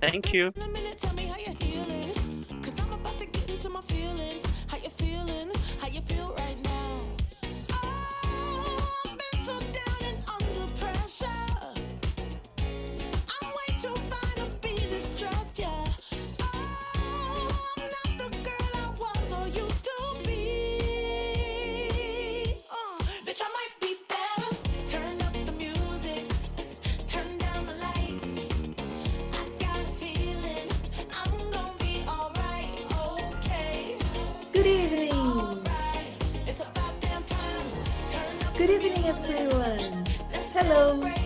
Thank you. In a minute, tell me how you're healing. Cause I'm about to get into my feelings. How you feeling? How you feel right now? Oh, I've been so down and under pressure. I'm way too fine to be this stressed, yeah. Oh, I'm not the girl I was or used to be. Bitch, I might be better. Turn up the music, turn down the lights. I got a feeling I'm gonna be alright, okay. Good evening. Alright, it's about damn time. Turn up Good the evening, music. everyone. Let's Hello. celebrate.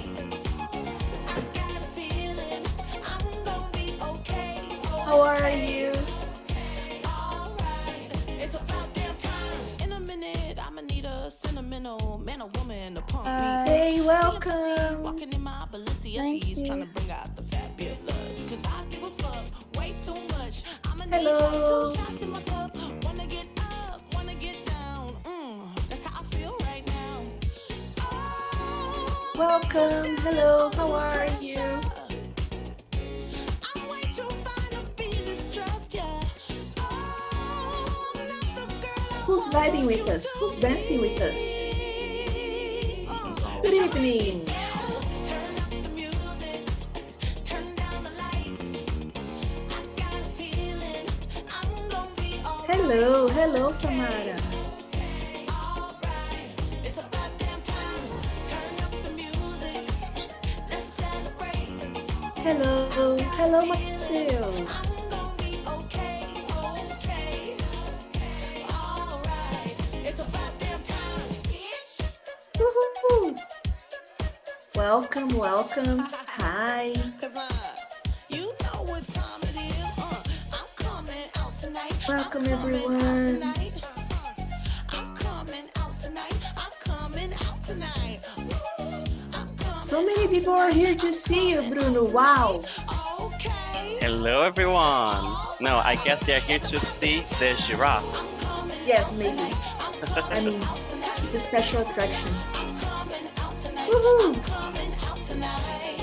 I got a feeling I'm gonna be okay. How are you? Alright, it's about damn time. In a minute, I'ma need a sentimental man or woman to pump me. Hey, Feeling welcome. pussy, walking in my Thank Balenciennes, trying to you. bring out the fabulous. Cause I give a fuck way too much. I'ma need Hello. 2 shots in my cup. Wanna get up, wanna get down. That's how I feel right now. Oh, Welcome. Hello. How are you? I'm way too fine to be this stressed, yeah. Oh, I'm not the girl I Who's was vibing or with used us? to Who's dancing with us? be. Good evening. Turn up the music, turn down the lights. I got a feeling I'm gonna be alright. Hello. Hello, Samara. Alright, it's about damn time. Turn up the music, let's celebrate. Hello. Hello, Mateus. I'm gonna be okay, okay. Alright, it's about damn time, bitch. Woohoo. Welcome, welcome. Hi. Cause you know what time it is. I'm coming out tonight. Welcome, I'm coming out everyone. tonight. I'm coming out tonight. I'm coming out tonight. I'm coming So many out people are here tonight. to see you, Bruno. Wow. Okay. Hello, everyone. No, I guess they're here to see the giraffe. I'm coming Yes, out maybe. tonight. I'm coming I mean, out tonight. it's a special attraction. I'm coming out tonight. Woohoo. I'm coming out tonight.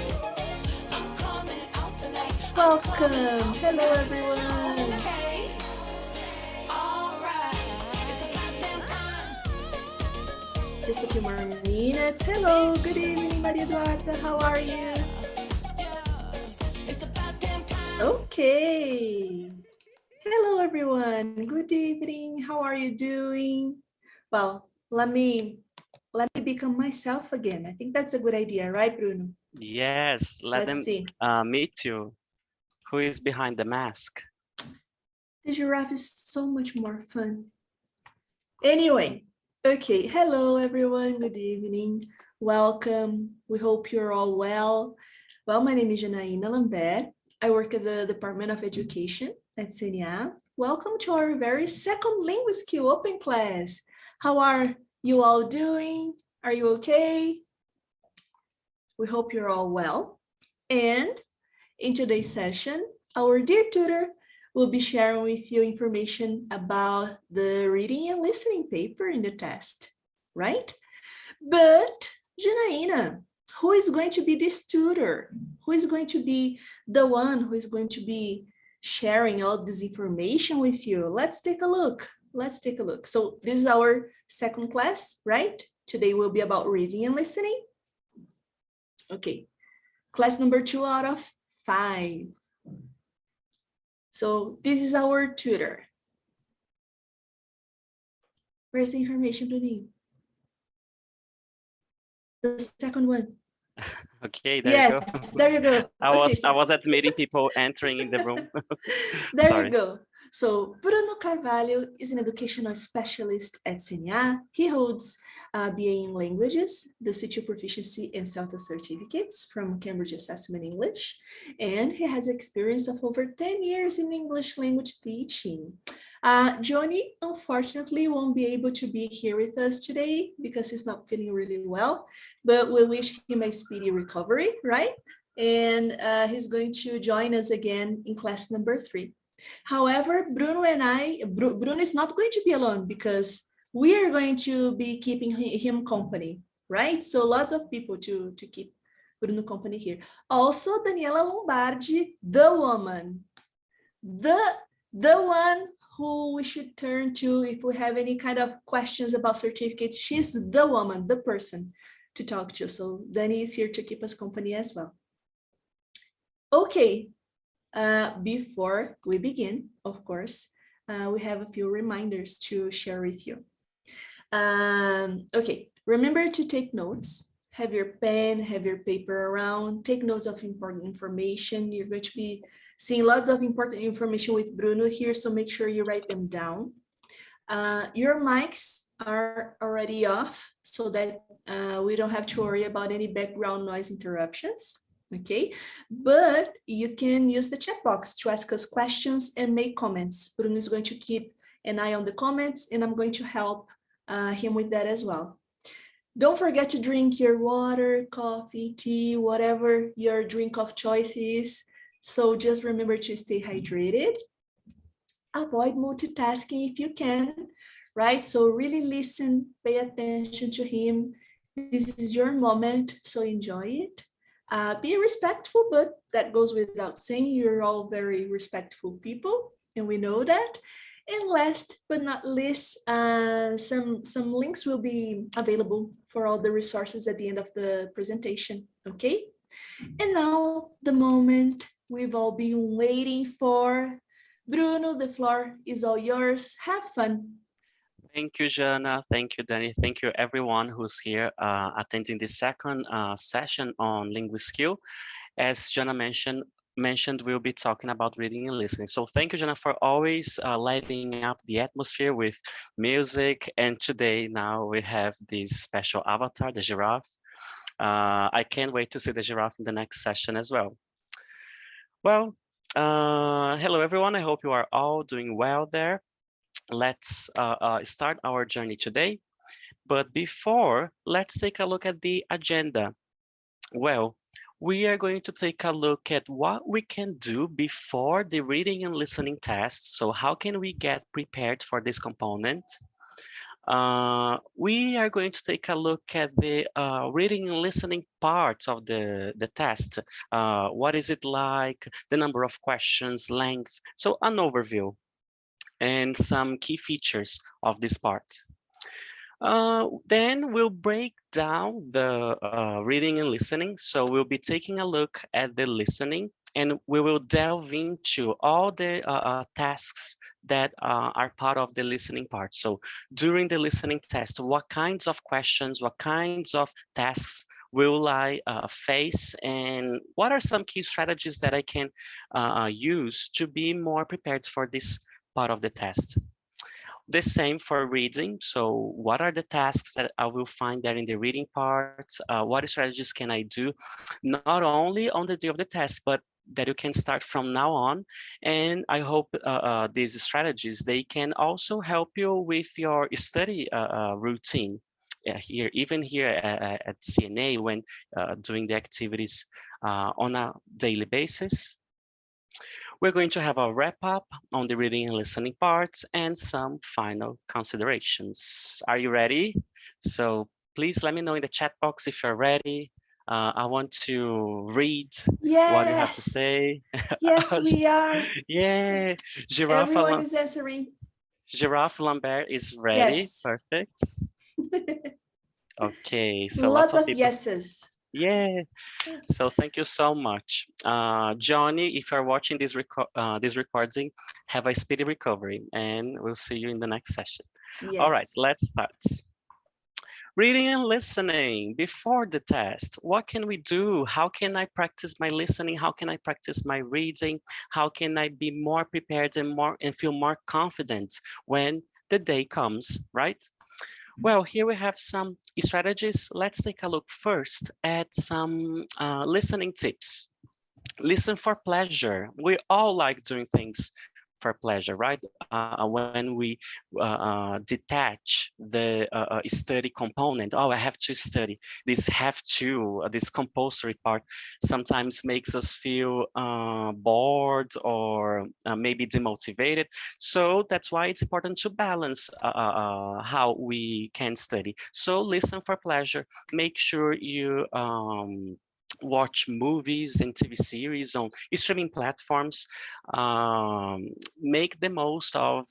I'm coming out tonight. Welcome. Hello, everyone. Okay. Alright. It's about damn time. Just a few more minutes. Hello, good evening, Maria Eduarda. How are you? It's about damn time. Okay. Hello, everyone. Good evening. How are you doing? Well, let me become myself again. I think that's a good idea, right, Bruno? Yes, let them Let's see. meet you. Who is behind the mask? The giraffe is so much more fun. Anyway, okay. Hello, everyone. Good evening. Welcome. We hope you're all well. Well, my name is Janaína Lambert. I work at the Department of Education at CNA. Welcome to our very second Linguaskill Open class. How are you all doing? Are you okay? We hope you're all well. And in today's session, our dear tutor will be sharing with you information about the reading and listening paper in the test, right? But Janaína, who is going to be this tutor? Who is going to be the one who is going to be sharing all this information with you? Let's take a look. Let's take a look. So this is our second class, right? Today will be about reading and listening. Okay, class number 2 out of 5. So this is our tutor. Where's the information, Bruninho? The second one. Okay, there you go. Yes, there you go. I was admitting people entering in the room. There Sorry. you go. So Bruno Carvalho is an educational specialist at CNA. He holds BA in languages, the CETU proficiency and CELTA certificates from Cambridge Assessment English, and he has experience of over 10 years in English language teaching. Johnny, unfortunately, won't be able to be here with us today because he's not feeling really well, but we wish him a speedy recovery, right? And he's going to join us again in class number 3. However, Bruno and Bruno is not going to be alone because we are going to be keeping him company, right? So lots of people to keep Bruno Company here. Also, Daniela Lombardi, the woman, the one who we should turn to if we have any kind of questions about certificates. She's the woman, the person to talk to. So Dani is here to keep us company as well. Okay, before we begin, of course, we have a few reminders to share with you. Okay, remember to take notes. Have your pen, have your paper around, take notes of important information. You're going to be seeing lots of important information with Bruno here, so make sure you write them down. Your mics are already off so that we don't have to worry about any background noise interruptions, okay? But you can use the chat box to ask us questions and make comments. Bruno is going to keep an eye on the comments, and I'm going to help him with that as well. Don't forget to drink your water, coffee, tea, whatever your drink of choice is. So just remember to stay hydrated. Avoid multitasking if you can, right? So really listen, pay attention to him. This is your moment, so enjoy it. Be respectful, but that goes without saying. You're all very respectful people, and we know that. And last but not least, some links will be available for all the resources at the end of the presentation, okay? And now the moment we've all been waiting for. Bruno, the floor is all yours. Have fun. Thank you, Jana. Thank you, Danny. Thank you, everyone who's here attending the second session on Linguaskill. As Jana mentioned, we'll be talking about reading and listening. So thank you, Jana, for always lighting up the atmosphere with music. And today, now we have this special avatar, the giraffe. I can't wait to see the giraffe in the next session as well. Well, hello, everyone. I hope you are all doing well there. Let's start our journey today. But before, let's take a look at the agenda. Well, we are going to take a look at what we can do before the reading and listening test. So how can we get prepared for this component? We are going to take a look at the reading and listening part of the test. What is it like? The number of questions, length. So an overview and some key features of this part. Then we'll break down the reading and listening. So we'll be taking a look at the listening, and we will delve into all the tasks that are part of the listening part. So during the listening test, what kinds of questions, what kinds of tasks will I face, and what are some key strategies that I can use to be more prepared for this part of the test? The same for reading. So what are the tasks that I will find there in the reading part? What strategies can I do, not only on the day of the test, but that you can start from now on. And I hope these strategies, they can also help you with your study routine. Here, even here at CNA, when doing the activities on a daily basis. We're going to have a wrap up on the reading and listening parts and some final considerations. Are you ready? So please let me know in the chat box if you're ready. I want to read what you have to Yes. say. Yes, we are. Yeah, Everyone is answering. Giraffe Lambert is ready. Yes. Perfect. Okay, so Lots lots of people. yeses. Yeah, so thank you so much. Johnny, if you're watching this recording, have a speedy recovery, and we'll see you in the next session. Yes. All right, let's start. Reading and listening before the test. What can we do? How can I practice my listening? How can I practice my reading? How can I be more prepared and feel more confident when the day comes, right? Well, here we have some strategies. Let's take a look first at some listening tips. Listen for pleasure. We all like doing things for pleasure, right? When we detach the study component, oh, I have to study. This have to, this compulsory part sometimes makes us feel bored or maybe demotivated. So that's why it's important to balance how we can study. So listen for pleasure. Make sure you watch movies and TV series on streaming platforms. Make the most of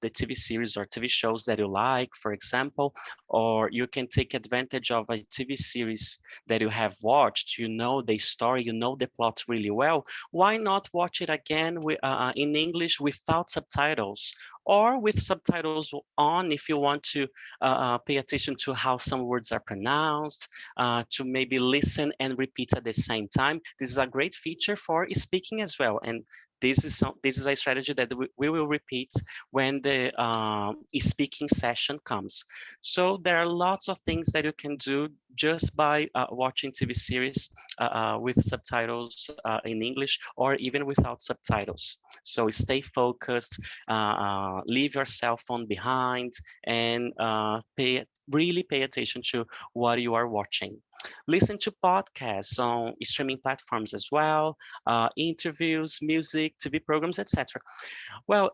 the TV series or TV shows that you like, for example, or you can take advantage of a TV series that you have watched, you know the story, you know the plot really well. Why not watch it again in English without subtitles, or with subtitles on if you want to pay attention to how some words are pronounced, to maybe listen and repeat at the same time. This is a great feature for speaking as well. And this is a strategy that we will repeat when the speaking session comes. So there are lots of things that you can do just by watching TV series with subtitles in English, or even without subtitles. So stay focused, leave your cell phone behind, and really pay attention to what you are watching. Listen to podcasts on streaming platforms as well, interviews, music, TV programs, etc. Well,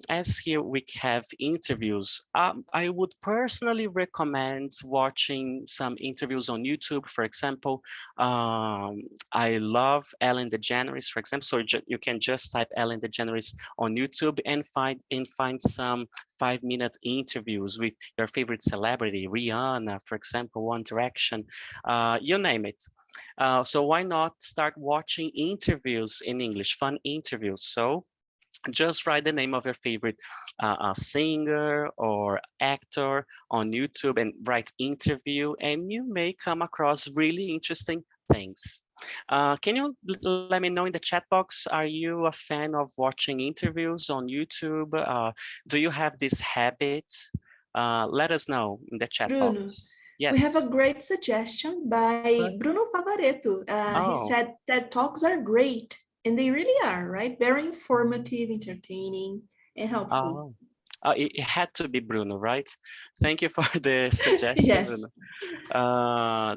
as here we have interviews, I would personally recommend watching some interviews on YouTube, for example. I love Ellen DeGeneres, for example, so you can just type Ellen DeGeneres on YouTube and find some 5-minute interviews with your favorite celebrity, Rihanna, for example, One Direction, you name it. So why not start watching interviews in English, fun interviews? So just write the name of your favorite singer or actor on YouTube and write interview, and you may come across really interesting things. Can you let me know in the chat box, are you a fan of watching interviews on YouTube? Do you have this habit? Let us know in the chat Bruno, box. we have a Yes. great suggestion by But- Bruno Favaretto. He Oh, said TED Talks are great, and they really are, right? Very informative, entertaining, and helpful. oh. It had to be Bruno, right? Thank you for the suggestion, Yes. Bruno.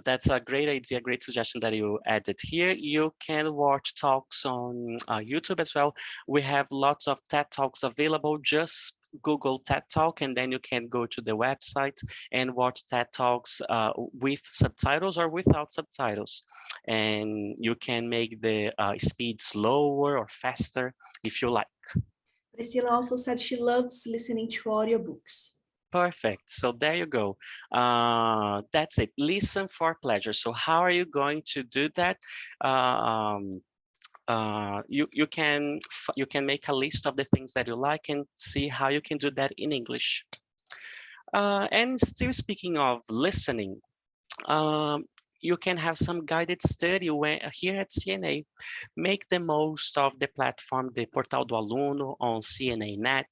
That's a great idea, great suggestion that you added here. You can watch talks on YouTube as well. We have lots of TED Talks available. Just Google TED Talk, and then you can go to the website and watch TED Talks with subtitles or without subtitles. And you can make the speed slower or faster if you like. Priscilla also said she loves listening to audiobooks. Perfect. So there you go. That's it. Listen for pleasure. So how are you going to do that? You can make a list of the things that you like and see how you can do that in English. And still speaking of listening, um, you can have some guided study here at CNA. Make the most of the platform, the Portal do Aluno on CNA Net.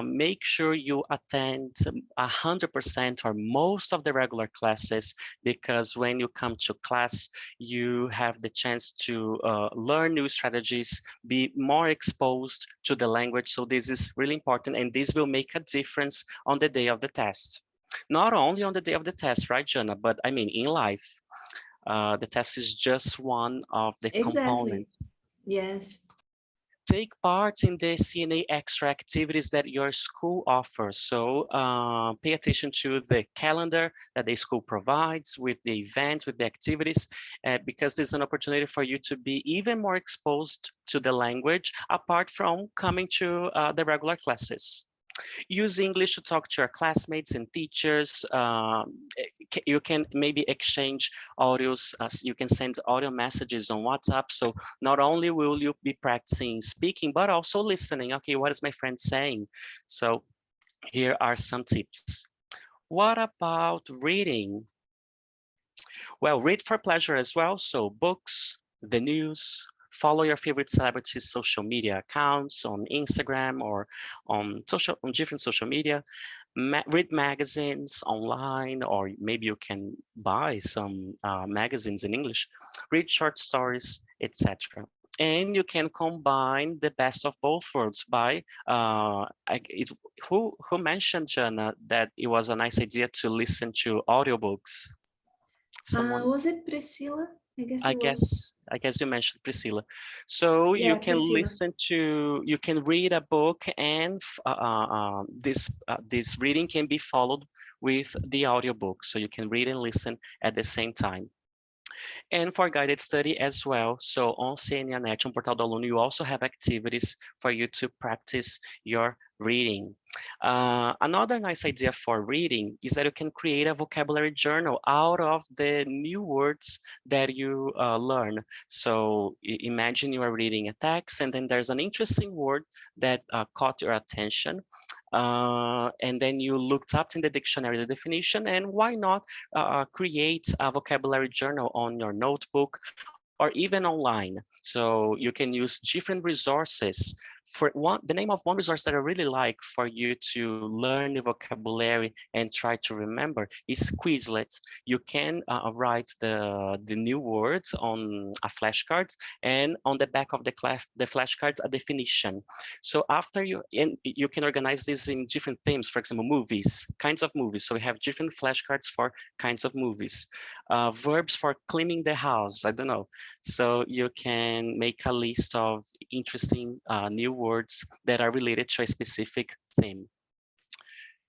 Make sure you attend 100% or most of the regular classes, because when you come to class, you have the chance to learn new strategies, be more exposed to the language. So this is really important, and this will make a difference on the day of the test. Not only on the day of the test, right, Jana, but I mean in life. The test is just one of the Exactly. components. Yes. Take part in the CNA extra activities that your school offers. So pay attention to the calendar that the school provides with the events, with the activities, because there's an opportunity for you to be even more exposed to the language apart from coming to the regular classes. Use English to talk to your classmates and teachers. You can maybe exchange audios. You can send audio messages on WhatsApp. So not only will you be practicing speaking, but also listening. Okay, what is my friend saying? So here are some tips. What about reading? Well, read for pleasure as well. So books, the news, follow your favorite celebrities' social media accounts on Instagram or on different social media. Read magazines online, or maybe you can buy some magazines in English. Read short stories, etc. And you can combine the best of both worlds by who mentioned, Jana, that it was a nice idea to listen to audiobooks. Someone, Was it Priscilla? I guess I it was. guess, I guess you mentioned Priscilla. So you Yeah, can Priscilla. you can read a book, and this reading can be followed with the audiobook. So you can read and listen at the same time. And for guided study as well. So on CNA, on Portal do Aluno, you also have activities for you to practice your reading. Another nice idea for reading is that you can create a vocabulary journal out of the new words that you learn. So imagine you are reading a text and then there's an interesting word that caught your attention. And then you looked up in the dictionary the definition, and why not create a vocabulary journal on your notebook or even online. So you can use different resources. For one, the name of one resource that I really like for you to learn the vocabulary and try to remember is Quizlet. You can write the new words on a flashcard, and on the back of the flashcards a definition. So after you can organize this in different themes, for example, movies, kinds of movies. So we have different flashcards for kinds of movies. Verbs for cleaning the house, I don't know. So you can make a list of interesting new words that are related to a specific theme.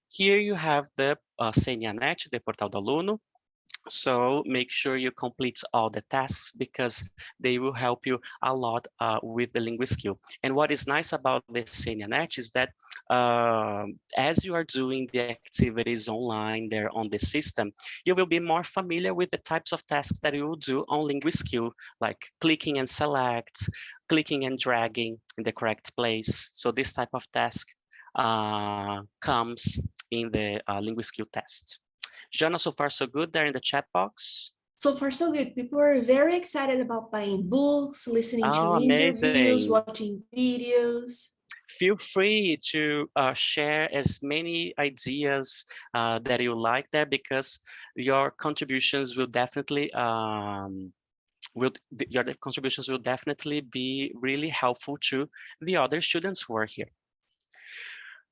Here you have the CNA, the Portal do Aluno. So make sure you complete all the tasks because they will help you a lot with the Linguaskill. And what is nice about the CNA is that as you are doing the activities online there on the system, you will be more familiar with the types of tasks that you will do on Linguaskill, like clicking and select, clicking and dragging in the correct place. So this type of task comes in the Linguaskill test. Jana, so far so good there in the chat box? So far, so good. People are very excited about buying books, listening to Oh, interviews, amazing. watching videos. Feel free to share as many ideas that you like there, because your contributions will definitely your contributions will definitely be really helpful to the other students who are here.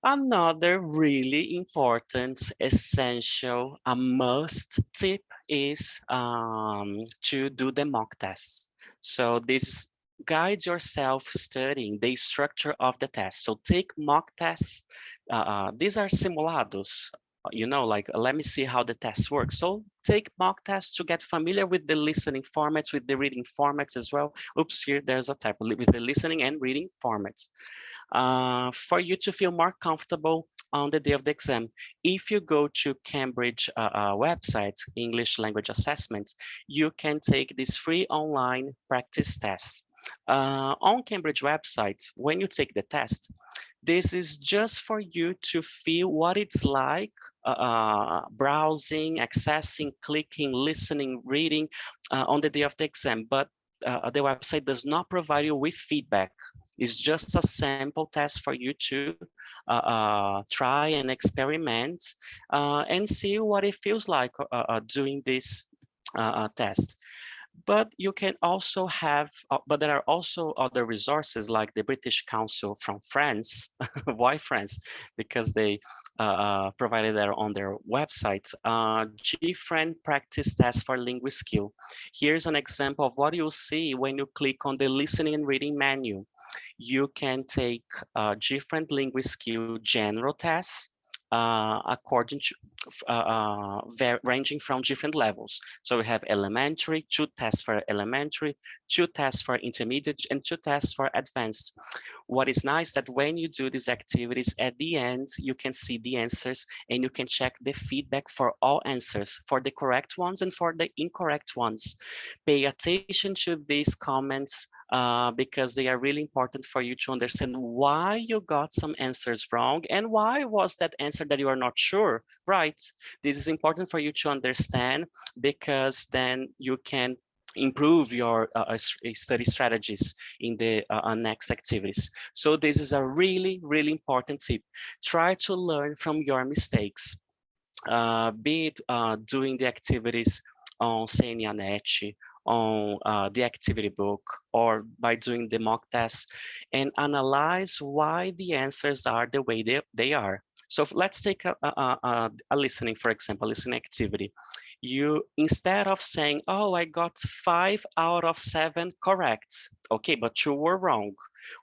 Another really important, essential, a must tip is to do the mock tests. So this guides yourself studying the structure of the test. So take mock tests. These are simulados, you know, like let me see how the test works. So take mock tests to get familiar with the listening formats, with the reading formats as well. Oops, here there's a typo with the listening and reading formats. For you to feel more comfortable on the day of the exam. If you go to Cambridge website, English language assessments, you can take this free online practice test. On Cambridge websites, when you take the test, this is just for you to feel what it's like browsing, accessing, clicking, listening, reading on the day of the exam. But the website does not provide you with feedback. It's just a sample test for you to try and experiment and see what it feels like doing this test. But you can also have, but there are also other resources like the British Council from France. Why France? Because they provided there on their website different practice tests for Linguaskill. Here's an example of what you'll see when you click on the listening and reading menu. You can take different Linguaskill general tests according to ranging from different levels. So we have elementary, 2 tests for elementary, 2 tests for intermediate, and 2 tests for advanced. What is nice that when you do these activities at the end, you can see the answers and you can check the feedback for all answers, for the correct ones and for the incorrect ones. Pay attention to these comments because they are really important for you to understand why you got some answers wrong and why was that answer that you are not sure, right? This is important for you to understand because then you can improve your study strategies in the next activities. So this is a really, really important tip. Try to learn from your mistakes, be it doing the activities on CNA, on the activity book, or by doing the mock tests, and analyze why the answers are the way they are. So let's take a listening, for example, listening activity. You, instead of saying, oh, I got 5 out of 7 correct. Okay, but you were wrong.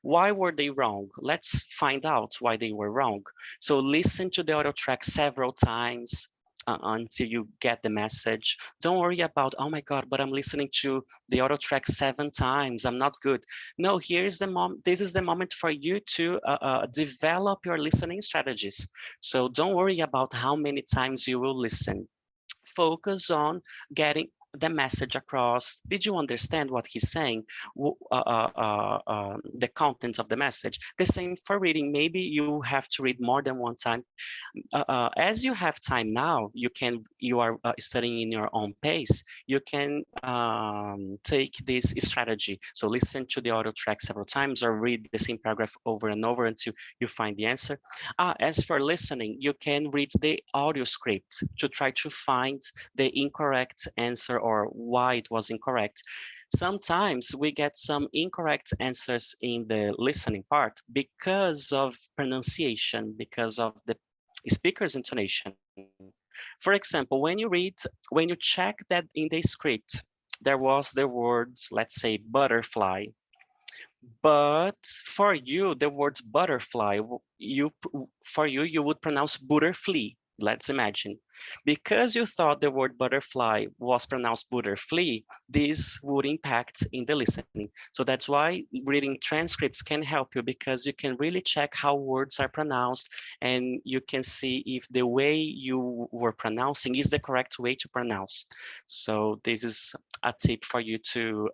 Why were they wrong? Let's find out why they were wrong. So listen to the audio track several times. until you get the message. Don't worry about, oh my God, but I'm listening to the auto track 7 times. I'm not good. No, here's the moment. This is the moment for you to develop your listening strategies. So don't worry about how many times you will listen. Focus on getting the message across. Did you understand what he's saying? The content of the message. The same for reading. Maybe you have to read more than one time. As you have time now, you are studying in your own pace. You can take this strategy. So listen to the audio track several times or read the same paragraph over and over until you find the answer. As for listening, you can read the audio script to try to find the incorrect answer or why it was incorrect. Sometimes we get some incorrect answers in the listening part because of pronunciation, because of the speaker's intonation. For example, when you check that in the script, there was the words, let's say, butterfly. But for you, the words butterfly, you would pronounce butterfly. Let's imagine. Because you thought the word butterfly was pronounced butterfly, this would impact in the listening. So that's why reading transcripts can help you, because you can really check how words are pronounced, and you can see if the way you were pronouncing is the correct way to pronounce. So this is a tip for you to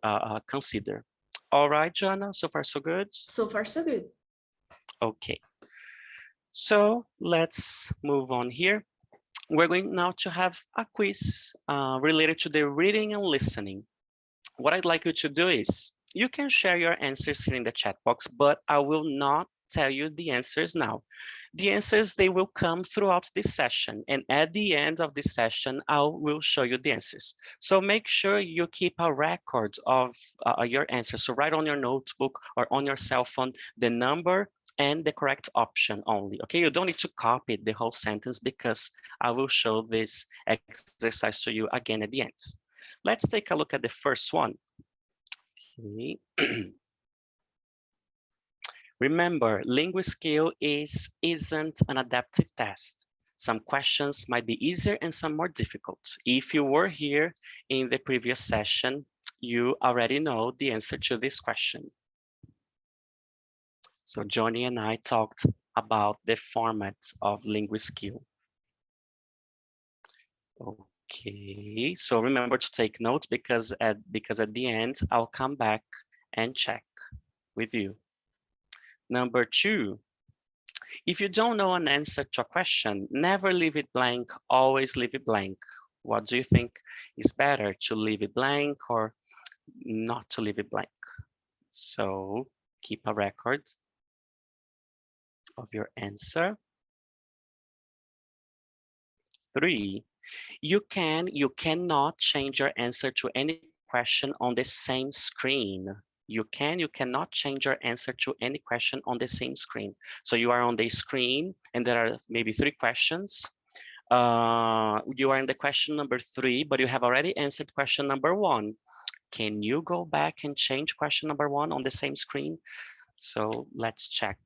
consider. All right, Jana, so far so good? So far, so good. Okay. So let's move on here. We're going now to have a quiz related to the reading and listening. What I'd like you to do is, you can share your answers here in the chat box, but I will not tell you the answers now. The answers, they will come throughout this session. And at the end of this session, I will show you the answers. So make sure you keep a record of your answers. So write on your notebook or on your cell phone the number and the correct option only. Okay, you don't need to copy the whole sentence, because I will show this exercise to you again at the end. Let's take a look at the first one. Okay. Remember, Linguaskill isn't an adaptive test. Some questions might be easier and some more difficult. If you were here in the previous session, you already know the answer to this question. So Johnny and I talked about the format of Linguaskill. Okay, so remember to take notes, because at the end, I'll come back and check with you. Number 2, if you don't know an answer to a question, never leave it blank, always leave it blank. What do you think is better, to leave it blank or not to leave it blank? So keep a record of your answer. 3, you cannot change your answer to any question on the same screen. You cannot change your answer to any question on the same screen. So you are on the screen and there are maybe 3 questions. You are in the question number 3, but you have already answered question number 1. Can you go back and change question number 1 on the same screen? So let's check.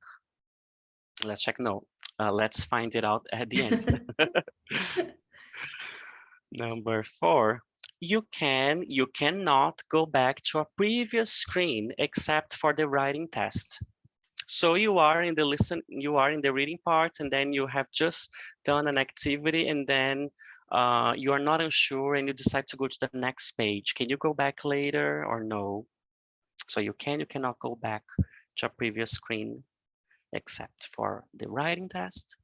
No, let's find it out at the end. Number 4, you cannot go back to a previous screen except for the writing test. So you are in the reading part, and then you have just done an activity, and then you are not unsure and you decide to go to the next page. Can you go back later or no? So you cannot go back to a previous screen except for the writing test.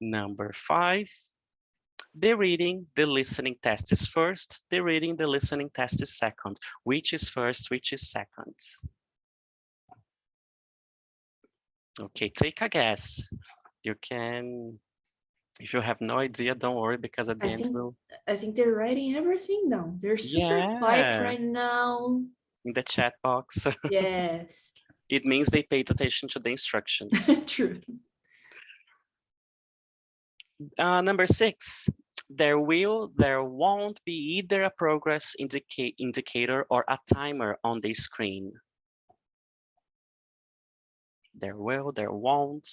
Number 5, the reading, the listening test is first. The reading, the listening test is second. Which is first, which is second? Okay, take a guess. You can, if you have no idea, don't worry, because at the end we'll... I think they're writing everything down. They're super quiet Yeah, right now. in the chat box. Yes. It means they paid attention to the instructions. True. Number 6, there won't be either a progress indicator or a timer on the screen. There won't.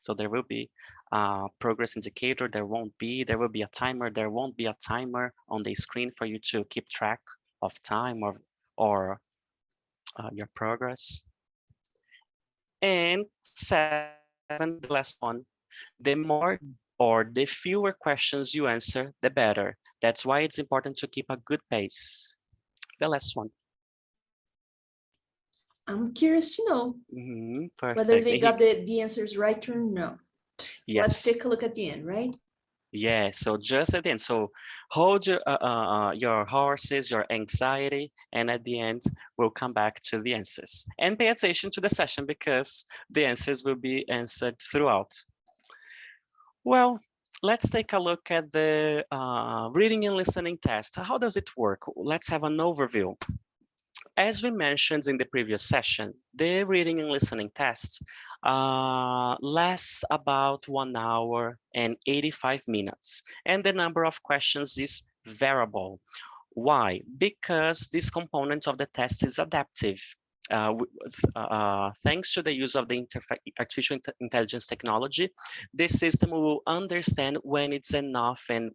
So there will be progress indicator. There won't be. There will be a timer. There won't be a timer on the screen for you to keep track of time or your progress. And 7, the last one, the more or the fewer questions you answer, the better. That's why it's important to keep a good pace. The last one. I'm curious to know whether Perfect. they got the answers right or no. Let's Yes. take a look at the end, right? Yeah, so just at the end, so hold your horses, your anxiety, and at the end, we'll come back to the answers. And pay attention to the session because the answers will be answered throughout. Well, let's take a look at the reading and listening test. How does it work? Let's have an overview. As we mentioned in the previous session, the reading and listening test lasts about 1 hour and 85 minutes, and the number of questions is variable. Why? Because this component of the test is adaptive. Thanks to the use of the artificial intelligence technology, this system will understand when it's enough and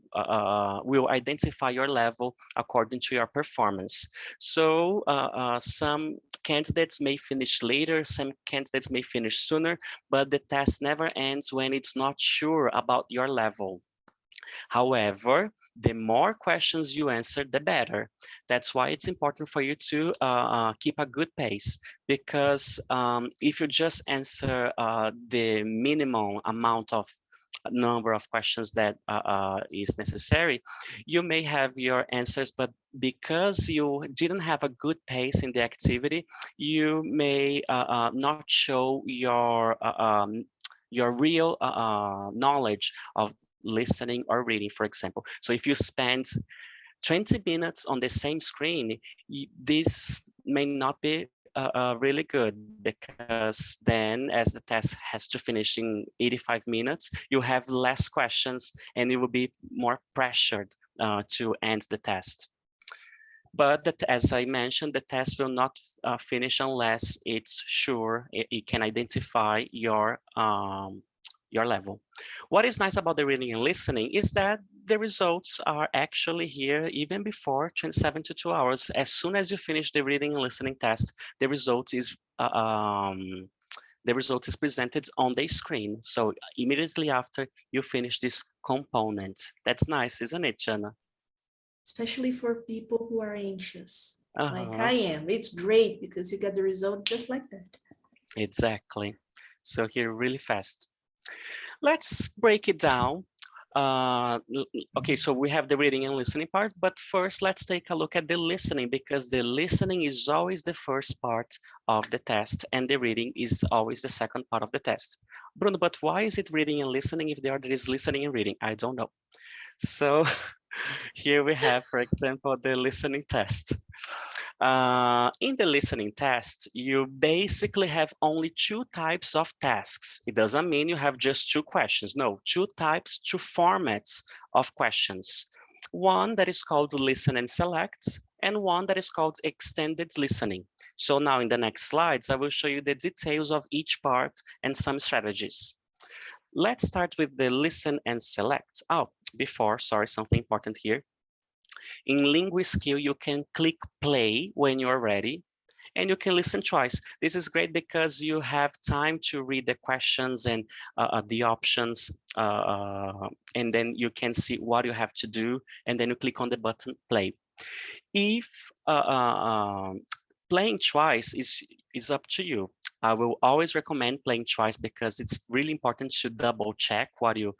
will identify your level according to your performance. So some candidates may finish later, some candidates may finish sooner, but the test never ends when it's not sure about your level. However, the more questions you answer, the better. That's why it's important for you to keep a good pace, because if you just answer the minimum amount of number of questions that is necessary, you may have your answers, but because you didn't have a good pace in the activity, you may not show your real knowledge of listening or reading, for example. So if you spend 20 minutes on the same screen, this may not be really good, because then as the test has to finish in 85 minutes, you have less questions and you will be more pressured to end the test. But that, as I mentioned, the test will not finish unless it's sure it can identify your level. What is nice about the reading and listening is that the results are actually here even before 72 hours. As soon as you finish the reading and listening test, the result is presented on the screen. So immediately after you finish this component. That's nice, isn't it, Jana? Especially for people who are anxious, like Uh-huh. I am. It's great because you get the result just like that. Exactly. So here really fast. Let's break it down. Okay, so we have the reading and listening part, but first let's take a look at the listening, because the listening is always the first part of the test and the reading is always the second part of the test. Bruno, but why is it reading and listening if the order is listening and reading? I don't know. So here we have, for example, the listening test. In the listening test, you basically have only 2 types of tasks. It doesn't mean you have just 2 questions. No, 2 types, 2 formats of questions. One that is called listen and select, and one that is called extended listening. So now in the next slides, I will show you the details of each part and some strategies. Let's start with the listen and select. Oh, before, sorry, something important here. In Linguaskill, you can click play when you're ready, and you can listen twice. This is great because you have time to read the questions and the options, and then you can see what you have to do, and then you click on the button play. If playing twice is up to you. I will always recommend playing twice because it's really important to double check what you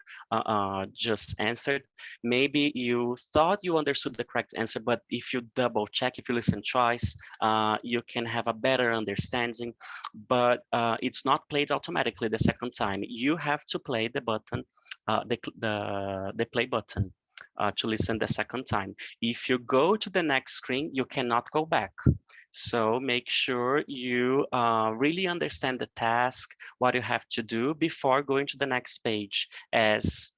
just answered. Maybe you thought you understood the correct answer, but if you double check, if you listen twice, you can have a better understanding. But it's not played automatically the second time. You have to play the button, the play button. To listen the second time. If you go to the next screen, you cannot go back. So make sure you really understand the task, what you have to do before going to the next page. As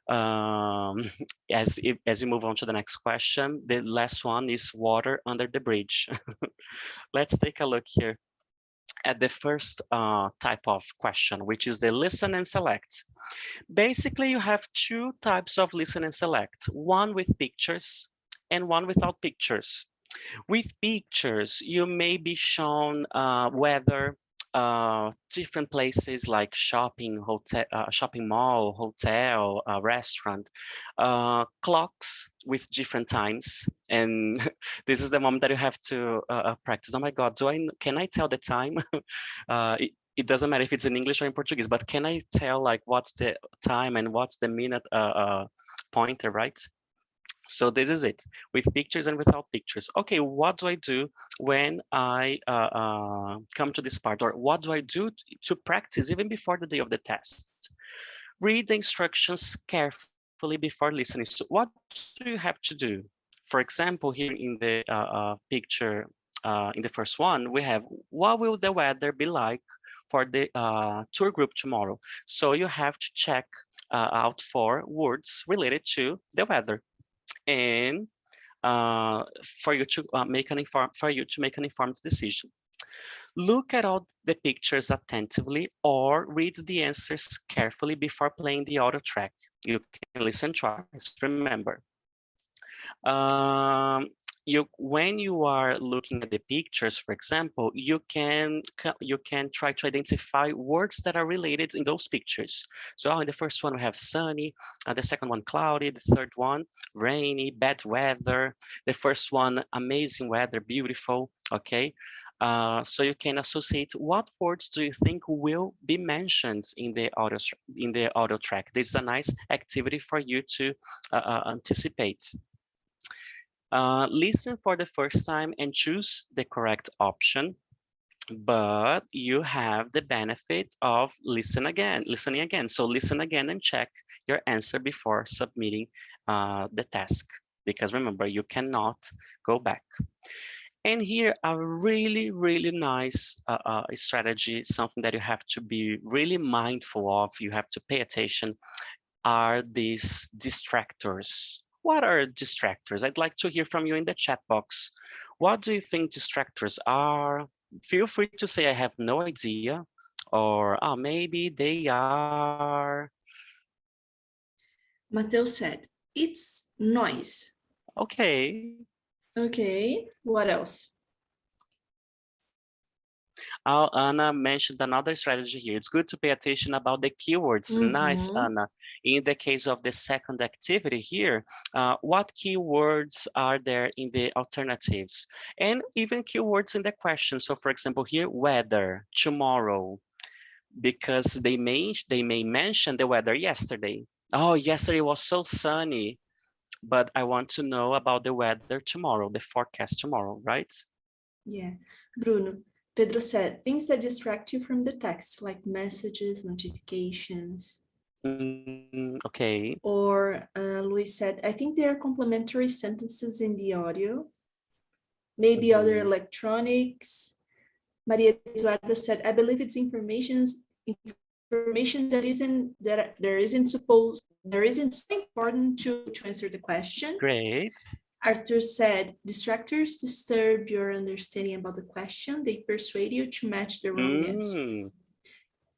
as you move on to the next question, the last one is water under the bridge. Let's take a look here. at the first type of question, which is the listen and select. Basically, you have two types of listen and select, one with pictures and one without pictures. With pictures, you may be shown weather, different places like shopping, hotel, shopping mall, hotel, restaurant, clocks with different times. And this is the moment that you have to practice. Oh my God, can I tell the time? It doesn't matter if it's in English or in Portuguese, but can I tell like what's the time and what's the minute pointer, right? So this is it, with pictures and without pictures. Okay, what do I do when I come to this part? Or what do I do to practice even before the day of the test? Read the instructions carefully before listening. So what do you have to do? For example, here in the picture, in the first one, we have, what will the weather be like for the tour group tomorrow? So you have to check out for words related to the weather. And for you to make an informed decision. Look at all the pictures attentively or read the answers carefully before playing the audio track. You can listen twice, remember. When you are looking at the pictures, for example, you can try to identify words that are related in those pictures. So in the first one we have sunny, the second one cloudy, the third one rainy, bad weather, the first one amazing weather, beautiful. Okay, so you can associate what words do you think will be mentioned in the audio track. This is a nice activity for you to anticipate. Listen for the first time and choose the correct option, but you have the benefit of listening again. So listen again and check your answer before submitting the task, because remember, you cannot go back. And here, a really, really nice strategy, something that you have to be really mindful of, you have to pay attention, are these distractors. What are distractors? I'd like to hear from you in the chat box. What do you think distractors are? Feel free to say, I have no idea, or oh, maybe they are. Mateo said, it's noise. Okay. Okay, what else? Anna mentioned another strategy here. It's good to pay attention about the keywords. Nice, Anna. In the case of the second activity here, what keywords are there in the alternatives? And even keywords in the question. So for example, here, weather, tomorrow, because they may mention the weather yesterday. Oh, yesterday was so sunny, but I want to know about the weather tomorrow, the forecast tomorrow, right? Yeah, Bruno. Pedro said, things that distract you from the text, like messages, notifications. Okay. Or Luis said, I think there are complementary sentences in the audio. Maybe other electronics. Maria Eduarda said, I believe it's information that isn't so important to answer the question. Great. Arthur said, distractors disturb your understanding about the question. They persuade you to match the wrong answer.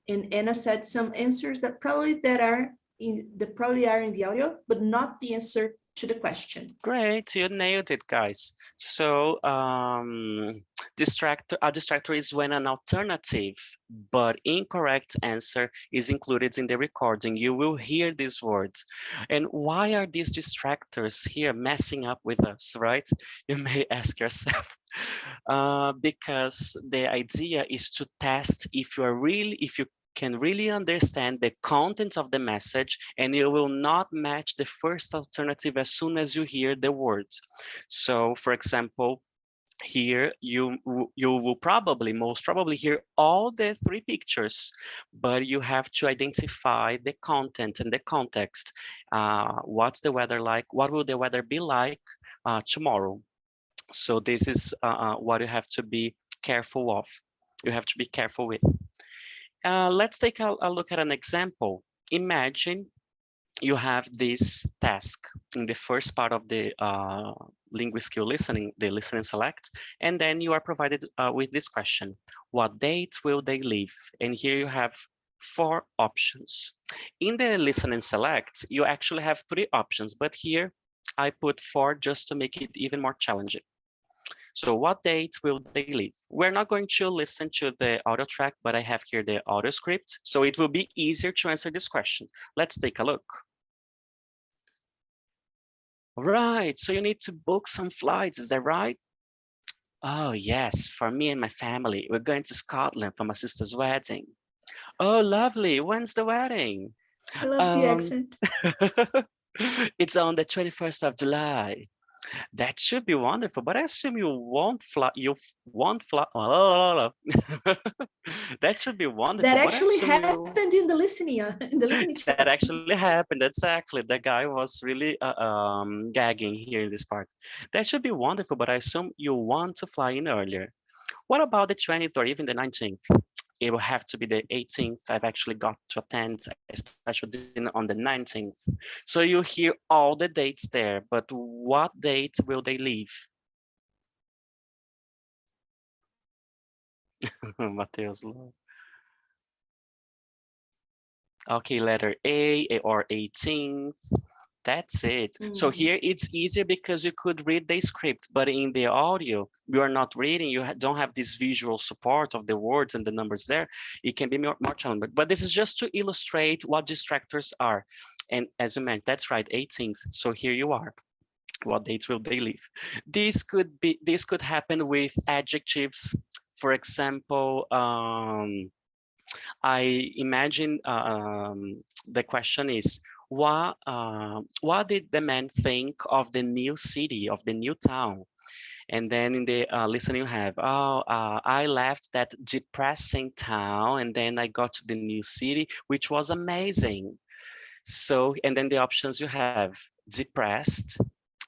And Anna said some answers that probably are in the audio, but not the answer to the question. Great, you nailed it, guys. So a distractor is when an alternative but incorrect answer is included in the recording. You will hear these words. And why are these distractors here messing up with us, right? You may ask yourself. Because the idea is to test if you can really understand the content of the message, and you will not match the first alternative as soon as you hear the words. So for example, here you will most probably hear all the three pictures, but you have to identify the content and the context. What's the weather like? What will the weather be like tomorrow? So this is what you have to be careful of. You have to be careful with. Let's take a look at an example. Imagine you have this task in the first part of the Linguaskill listening, the listen and select, and then you are provided with this question: what date will they leave? And here you have 4 options. In the listen and select, you actually have 3 options, but here I put 4 just to make it even more challenging. So what date will they leave? We're not going to listen to the audio track, but I have here the audio script, so it will be easier to answer this question. Let's take a look. Right, so you need to book some flights, is that right? Oh yes, for me and my family. We're going to Scotland for my sister's wedding. Oh, lovely. When's the wedding? I love the Um, accent. it's on the 21st of July. That should be wonderful, but I assume you won't fly. You won't fly. That should be That wonderful, but I actually assume you. happened in the listening That chat. actually happened. Exactly. The guy was really gagging here in this part. That should be wonderful, but I assume you want to fly in earlier. What about the 20th or even the 19th? It will have to be the 18th. I've actually got to attend a special dinner on the 19th. So you hear all the dates there, but what date will they leave? Mateus. Okay, letter A or 18th. That's it. So here it's easier because you could read the script, but in the audio, you are not reading, you don't have this visual support of the words and the numbers there. It can be more challenging, but this is just to illustrate what distractors are. And as you mentioned, that's right, 18th. So here you are. What dates will they leave? This could happen with adjectives. For example, I imagine the question is, what did the man think of the new city, of the new town? And then in the listening you have, I left that depressing town and then I got to the new city, which was amazing. So, and then the options you have, depressed,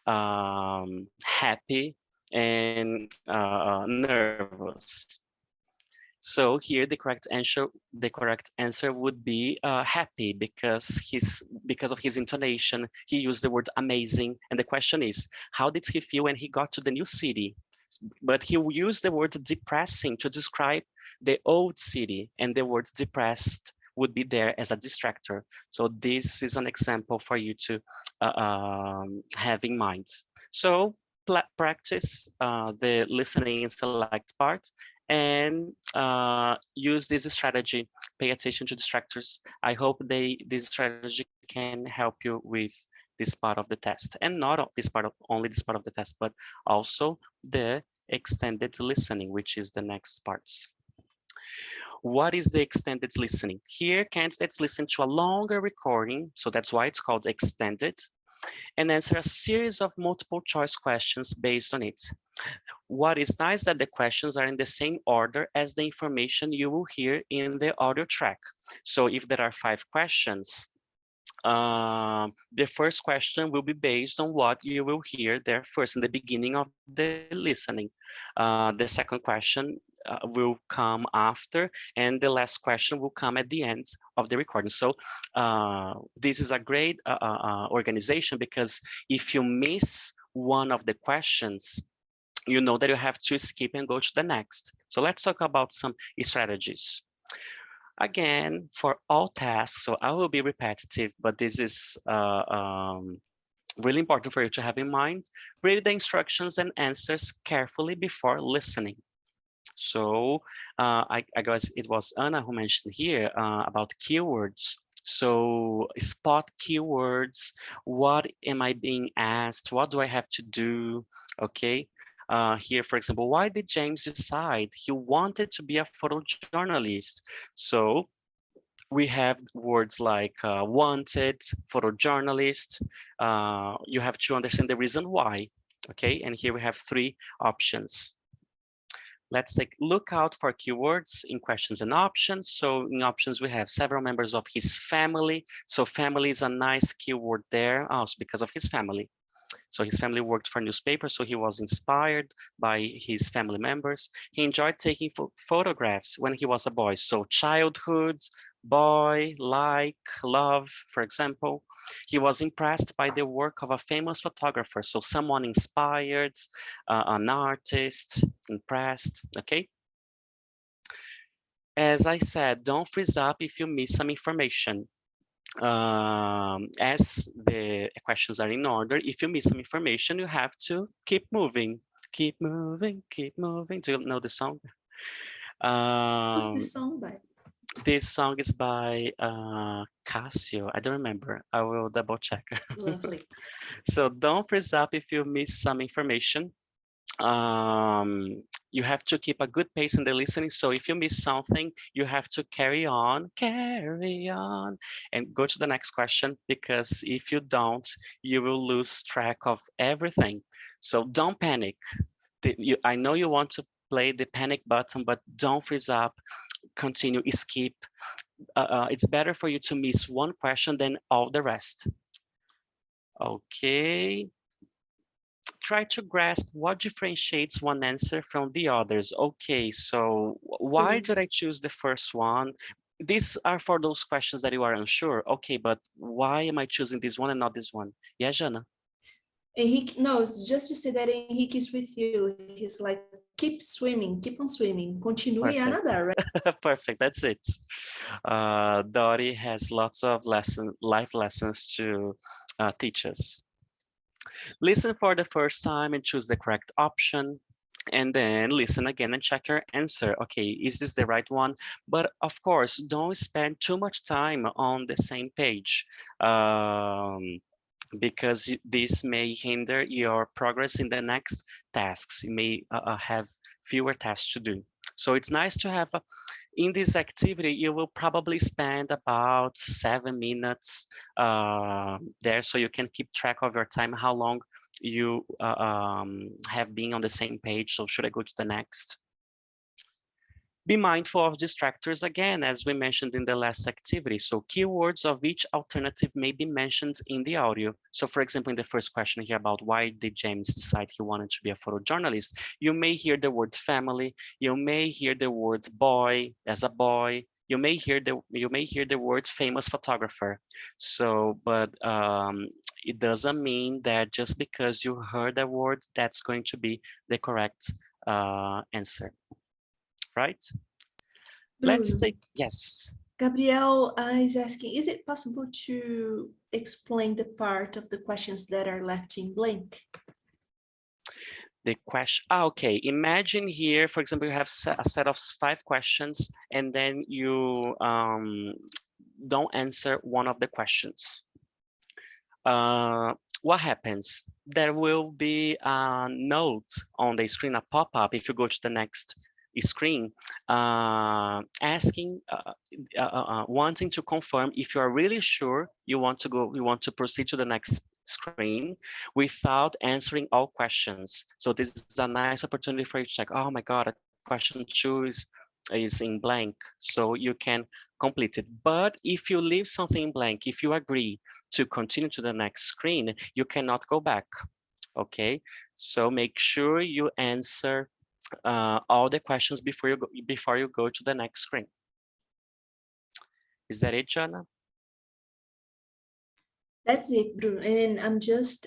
happy, and nervous. So here the correct answer would be happy because of his intonation. He used the word amazing, and the question is, how did he feel when he got to the new city? But he used the word depressing to describe the old city, and the word depressed would be there as a distractor. So this is an example for you to have in mind. So practice the listening and select part, and use this strategy. Pay attention to distractors. I hope this strategy can help you with this part of the test, and not only this part of the test, but also the extended listening, which is the next parts. What is the extended listening? Here, candidates listen to a longer recording, so that's why it's called extended, and answer a series of multiple choice questions based on it. What is nice that the questions are in the same order as the information you will hear in the audio track. So if there are 5 questions, the first question will be based on what you will hear there first in the beginning of the listening. The second question will come after, and the last question will come at the end of the recording. So this is a great organization, because if you miss one of the questions, you know that you have to skip and go to the next. So let's talk about some strategies. Again, for all tasks, so I will be repetitive, but this is really important for you to have in mind. Read the instructions and answers carefully before listening. So I guess it was Anna who mentioned here about keywords. So spot keywords. What am I being asked? What do I have to do? Okay. Here, for example, why did James decide he wanted to be a photojournalist? So we have words like wanted, photojournalist. You have to understand the reason why. Okay, and here we have 3 options. Let's look out for keywords in questions and options. So in options, we have several members of his family. So family is a nice keyword there, also because of his family. So his family worked for newspapers, so he was inspired by his family members. He enjoyed taking photographs when he was a boy. So childhood, boy, like, love, for example. He was impressed by the work of a famous photographer. So someone inspired, an artist, impressed, okay? As I said, don't freeze up if you miss some information. As the questions are in order, if you miss some information, you have to keep moving, keep moving, keep moving. Do you know the song? Who's the Um, song by? this song is by Casio. I don't remember. I will double check. Lovely. So don't freeze up if you miss some information. You have to keep a good pace in the listening. So if you miss something, you have to carry on, and go to the next question, because if you don't, you will lose track of everything. So don't panic. I know you want to play the panic button, but don't freeze up, continue, skip. It's better for you to miss one question than all the rest. Okay. Try to grasp what differentiates one answer from the others. Okay, so why did I choose the first one? These are for those questions that you are unsure. Okay, but why am I choosing this one and not this one? Yeah, Jana. Henrique, no, it's just to say that Henrique is with you. He's like, keep swimming, keep on swimming. Continue a Perfect. nadar, right? Perfect, that's it. Dori has lots of life lessons to teach us. Listen for the first time and choose the correct option. And then listen again and check your answer. Okay, is this the right one? But of course, don't spend too much time on the same page, because this may hinder your progress in the next tasks. You may have fewer tasks to do. So it's nice to have in this activity, you will probably spend about 7 minutes there, so you can keep track of your time, how long you have been on the same page. So should I go to the next? Be mindful of distractors again, as we mentioned in the last activity. So keywords of each alternative may be mentioned in the audio. So for example, in the first question here about why did James decide he wanted to be a photojournalist, you may hear the word family, you may hear the word boy as a boy, you may hear the word famous photographer. So, but it doesn't mean that just because you heard a word, that's going to be the correct answer. Right? Let's Bruno, take, yes. Gabriel is asking, is it possible to explain the part of the questions that are left in blank? The question, okay, imagine here, for example, you have a set of 5 questions, and then you don't answer one of the questions. What happens? There will be a note on the screen, a pop-up, if you go to the next screen, asking, wanting to confirm if you are really sure you want to proceed to the next screen without answering all questions. So this is a nice opportunity for you to check, oh my God, question 2 is in blank, so you can complete it. But if you leave something in blank, if you agree to continue to the next screen, you cannot go back. Okay, so make sure you answer all the questions before you go to the next screen. Is that it, Jana? That's it, Bruno. And I'm just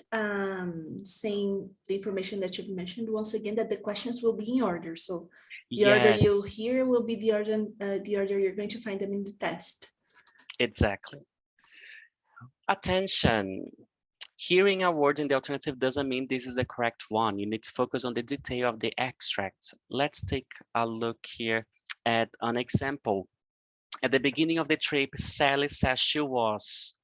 saying the information that you've mentioned once again, that the questions will be in order. So the order you Yes, hear will be the order you're going to find them in the test. exactly. Attention. Hearing a word in the alternative doesn't mean this is the correct one. You need to focus on the detail of the extract. Let's take a look here at an example. At the beginning of the trip, Sally says she was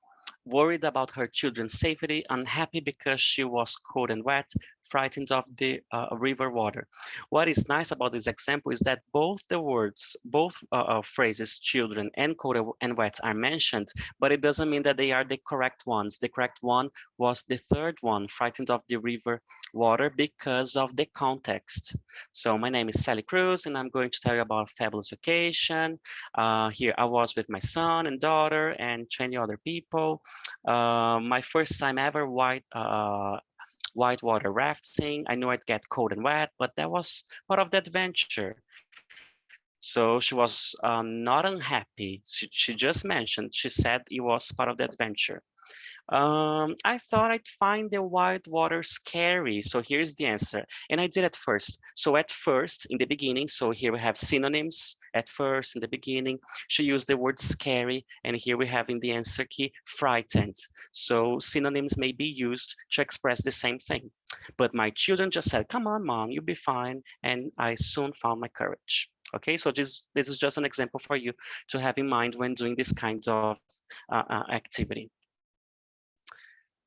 worried about her children's safety, unhappy because she was cold and wet, frightened of the river water. What is nice about this example is that both the words, both phrases, children and cold and wet, are mentioned, but it doesn't mean that they are the correct ones. The correct one was the third one, frightened of the river water, because of the context. So my name is Sally Cruz, and I'm going to tell you about a fabulous vacation. Here I was with my son and daughter and 20 other people. My first time ever whitewater rafting. I knew I'd get cold and wet, but that was part of the adventure. So she was not unhappy. She just mentioned, she said it was part of the adventure. I thought I'd find the white water scary. So here's the answer. And I did at first. So at first, in the beginning, so here we have synonyms. At first, in the beginning, she used the word scary. And here we have in the answer key, frightened. So synonyms may be used to express the same thing. But my children just said, come on, mom, you'll be fine. And I soon found my courage. Okay, so this is just an example for you to have in mind when doing this kind of activity.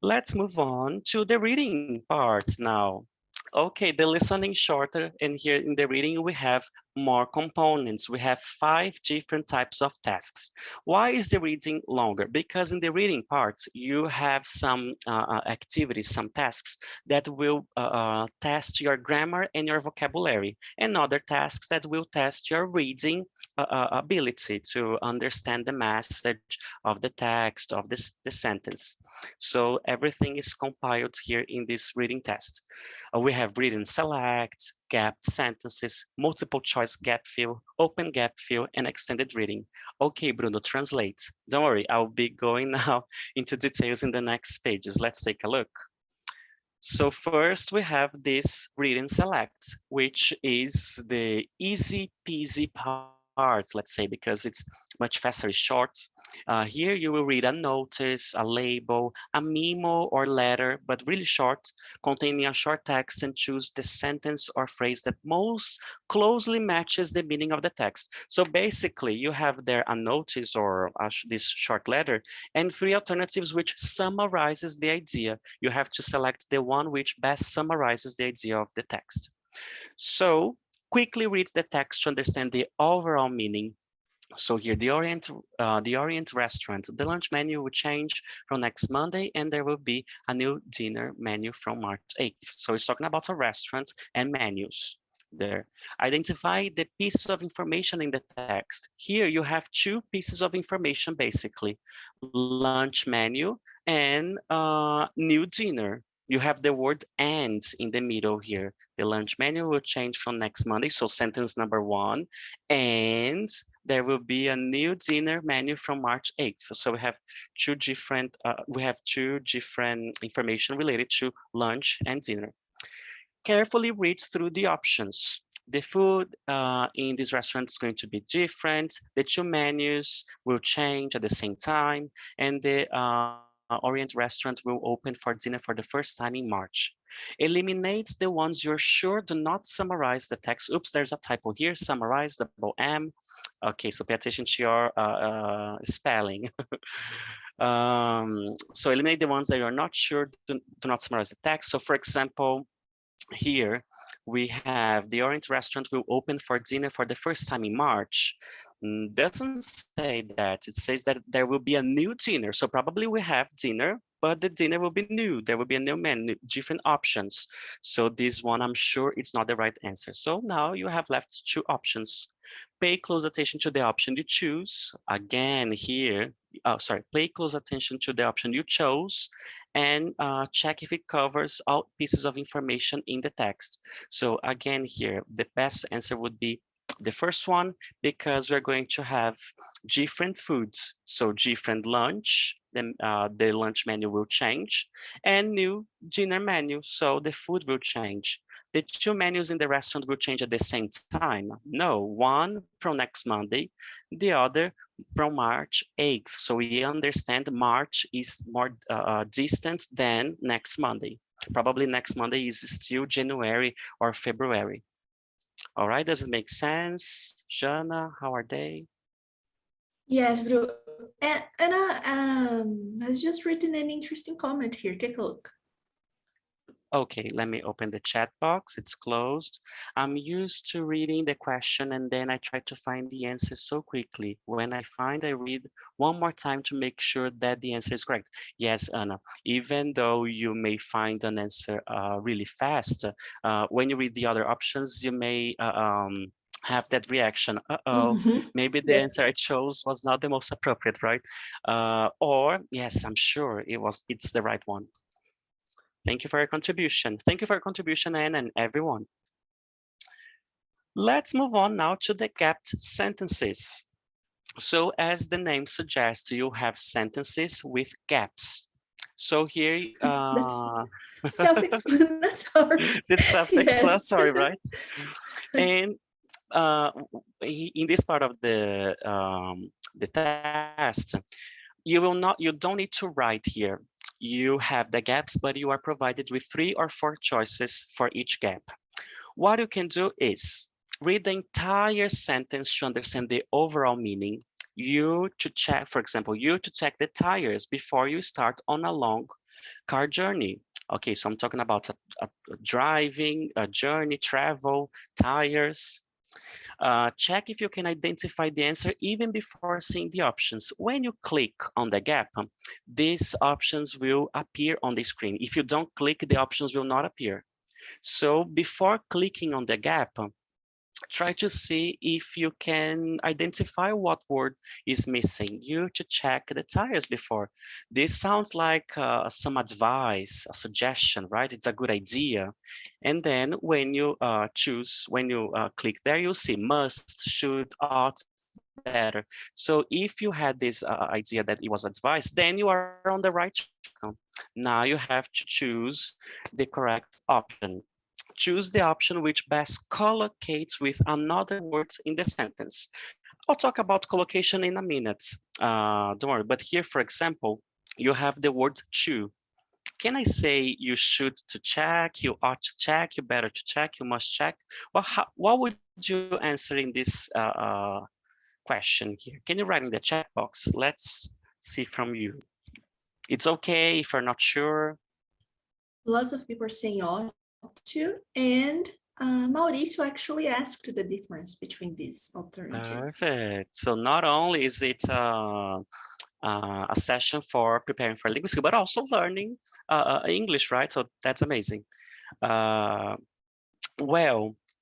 Let's move on to the reading part now. Okay, the listening shorter, and here in the reading we have more components. We have 5 different types of tasks. Why is the reading longer? Because in the reading part, you have some activities, some tasks that will test your grammar and your vocabulary, and other tasks that will test your reading ability to understand the message of the text, of the sentence. So everything is compiled here in this reading test. We have read and select, gapped sentences, multiple choice gap fill, open gap fill, and extended reading. Okay, Bruno, translate. Don't worry, I'll be going now into details in the next pages. Let's take a look. So first we have this read and select, which is the easy peasy part, let's say, because it's much faster, it's short. Here you will read a notice, a label, a memo or letter, but really short, containing a short text, and choose the sentence or phrase that most closely matches the meaning of the text. So basically you have there a notice or this short letter and 3 alternatives which summarizes the idea. You have to select the one which best summarizes the idea of the text. So quickly read the text to understand the overall meaning. So here, the Orient restaurant, the lunch menu will change from next Monday, and there will be a new dinner menu from March 8th. So it's talking about a restaurant and menus there. Identify the pieces of information in the text. Here you have 2 pieces of information, basically, lunch menu and new dinner. You have the word and in the middle here. The lunch menu will change from next Monday. So sentence number 1, and there will be a new dinner menu from March 8th. So we have two different information related to lunch and dinner. Carefully read through the options. The food in this restaurant is going to be different. The 2 menus will change at the same time, and the Orient restaurant will open for dinner for the first time in March. Eliminate the ones you're sure do not summarize the text. Oops, there's a typo here. Summarize, double M. Okay, so pay attention to your spelling. So eliminate the ones that you're not sure do not summarize the text. So for example, here we have the Orient restaurant will open for dinner for the first time in March. Doesn't say that. It says that there will be a new dinner. So probably we have dinner, but the dinner will be new. There will be a new menu, different options. So this one, I'm sure it's not the right answer. So now you have left 2 options. Pay close attention to the option you choose. Again, here, pay close attention to the option you chose and check if it covers all pieces of information in the text. So again, here, the best answer would be the first one, because we're going to have different foods. So different lunch, then the lunch menu will change, and new dinner menu, so the food will change. The 2 menus in the restaurant will change at the same time. No, one from next Monday, the other from March 8th. So we understand March is more distant than next Monday. Probably next Monday is still January or February. All right, does it make sense? Jana, how are they? Yes, bro. And Anna has just written an interesting comment here. Take a look. Okay, let me open the chat box. It's closed. I'm used to reading the question and then I try to find the answer so quickly. When I find, I read one more time to make sure that the answer is correct. Yes, Anna, even though you may find an answer really fast, when you read the other options, you may have that reaction. Uh-oh, maybe the answer I chose was not the most appropriate, right? Or yes, I'm sure it's the right one. Thank you for your contribution. Thank you for your contribution, Anne, and everyone. Let's move on now to the gapped sentences. So as the name suggests, you have sentences with gaps. So here, That's self-explanatory. it's Yes. self-explanatory, right? And in this part of the test, you don't need to write here. You have the gaps, but you are provided with 3 or 4 choices for each gap. What you can do is read the entire sentence to understand the overall meaning. You to check, for example, you to check the tires before you start on a long car journey. Okay, so I'm talking about a driving, a journey, travel, tires. Check if you can identify the answer even before seeing the options. When you click on the gap, these options will appear on the screen. If you don't click, the options will not appear. So before clicking on the gap, try to see if you can identify what word is missing. You to check the tires before. This sounds like some advice, a suggestion, right? It's a good idea. And then when you click there, you'll see must, should, ought, better. So if you had this idea that it was advice, then you are on the right track. Now you have to choose the correct option. Choose the option which best collocates with another word in the sentence. I'll talk about collocation in a minute. Don't worry, but here, for example, you have the word to. Can I say you should to check, you ought to check, you better to check, you must check? Well, what would you answer in this question here? Can you write in the chat box? Let's see from you. It's okay if you're not sure. Lots of people are saying ought to, and Mauricio actually asked the difference between these alternatives. Perfect. So not only is it a session for preparing for linguistics, but also learning English, right? So that's amazing. Well,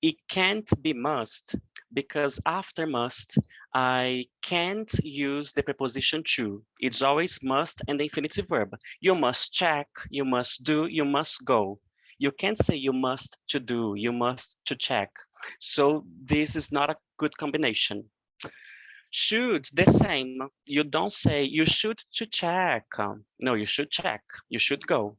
it can't be must because after must, I can't use the preposition to. It's always must and the infinitive verb. You must check, you must do, you must go. You can't say you must to do, you must to check. So this is not a good combination. Should, the same. You don't say you should to check. No, you should check, you should go.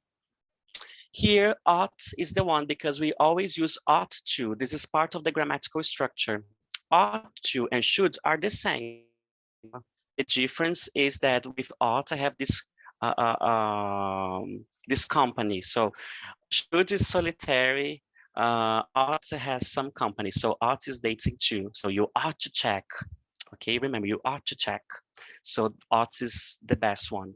Here, ought is the one because we always use ought to. This is part of the grammatical structure. Ought to and should are the same. The difference is that with ought, I have this company. So should is solitary, ought has some company. So ought is dating too. So you ought to check. Okay, remember you ought to check. So ought is the best one.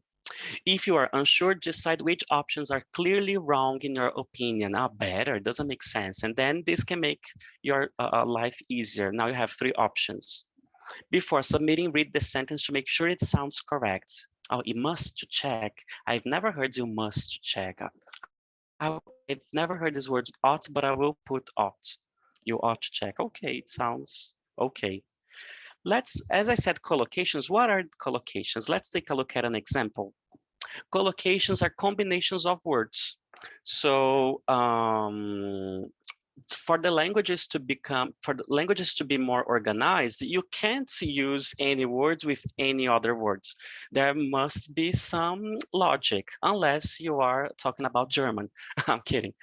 If you are unsure, decide which options are clearly wrong in your opinion. Better, doesn't make sense. And then this can make your life easier. Now you have 3 options. Before submitting, read the sentence to make sure it sounds correct. Oh, you must to check. I've never heard you must check. I've never heard this word ought, but I will put ought. You ought to check. Okay, it sounds okay. Let's, as I said, collocations. What are collocations? Let's take a look at an example. Collocations are combinations of words. So for the languages to be more organized, you can't use any words with any other words. There must be some logic, unless you are talking about German. I'm kidding,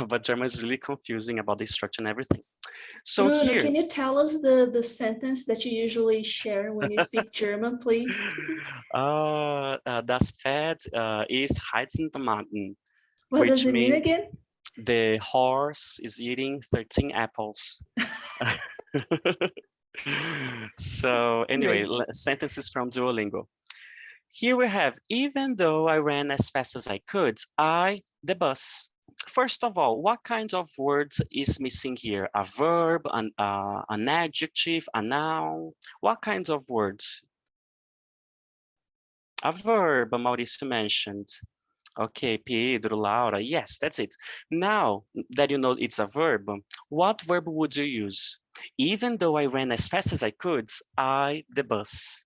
but German is really confusing about the structure and everything. So Bruno, here, can you tell us the sentence that you usually share when you speak German, please? das Pferd is heizen the mountain, What does which it mean means again? the horse is eating 13 apples. So anyway, Great. sentences from Duolingo. Here we have, even though I ran as fast as I could, the bus. First of all, what kind of words is missing here? A verb, an adjective, a noun? What kinds of words? A verb, Mauricio mentioned. Okay, Pedro, Laura, yes, that's it. Now that you know it's a verb, what verb would you use? Even though I ran as fast as I could, the bus.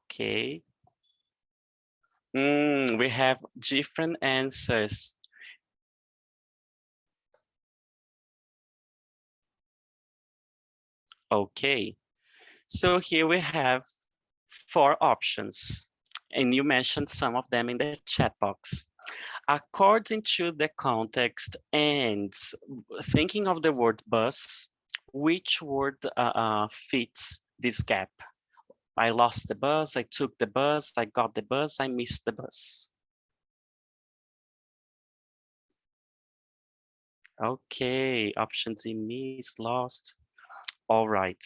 Okay. We have different answers. Okay, so here we have 4 options, and you mentioned some of them in the chat box. According to the context and thinking of the word bus, which word fits this gap? I lost the bus, I took the bus, I got the bus, I missed the bus. Okay, option C, missed, lost. All right,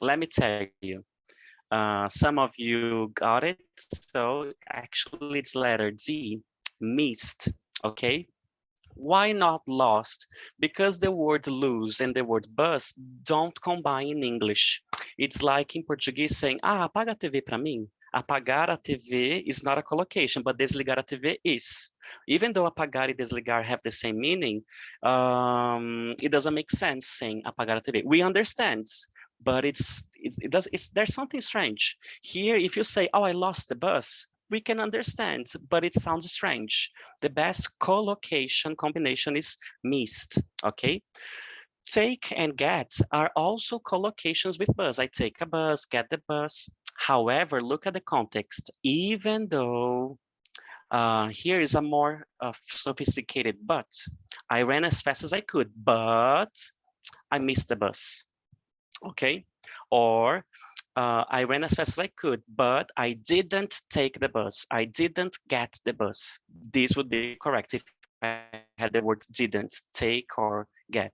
let me tell you. Some of you got it, so actually it's letter D, missed, okay? Why not lost? Because the word lose and the word bus don't combine in English. It's like in Portuguese saying, apaga a TV para mim. Apagar a TV is not a collocation, but desligar a TV is. Even though apagar and desligar have the same meaning, it doesn't make sense saying apagar a TV. We understand, but there's something strange. Here, if you say, oh, I lost the bus, we can understand, but it sounds strange. The best collocation combination is missed, okay? Take and get are also collocations with bus. I take a bus, get the bus. However, look at the context. Even though here is a more sophisticated but, I ran as fast as I could, but I missed the bus, okay? Or I ran as fast as I could, but I didn't take the bus. I didn't get the bus. This would be correct if I had the word didn't, take or get.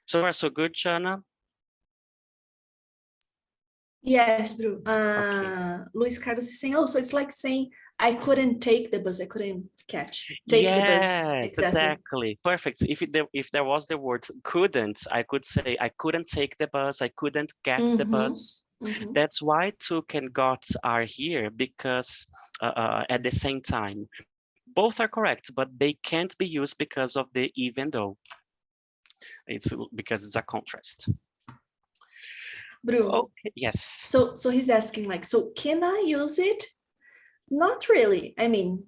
So far, so good, Jana? Yes, Bru. Okay. Luis Carlos is saying, oh, so it's like saying, I couldn't take the bus, I couldn't take the bus. Yes, Exactly. exactly. Perfect. If there was the word couldn't, I could say I couldn't take the bus, I couldn't get the bus. That's why took and got are here, because at the same time, both are correct, but they can't be used because of the even though. It's because it's a contrast. Bru, Okay, yes. so he's asking like, so can I use it? Not really. I mean,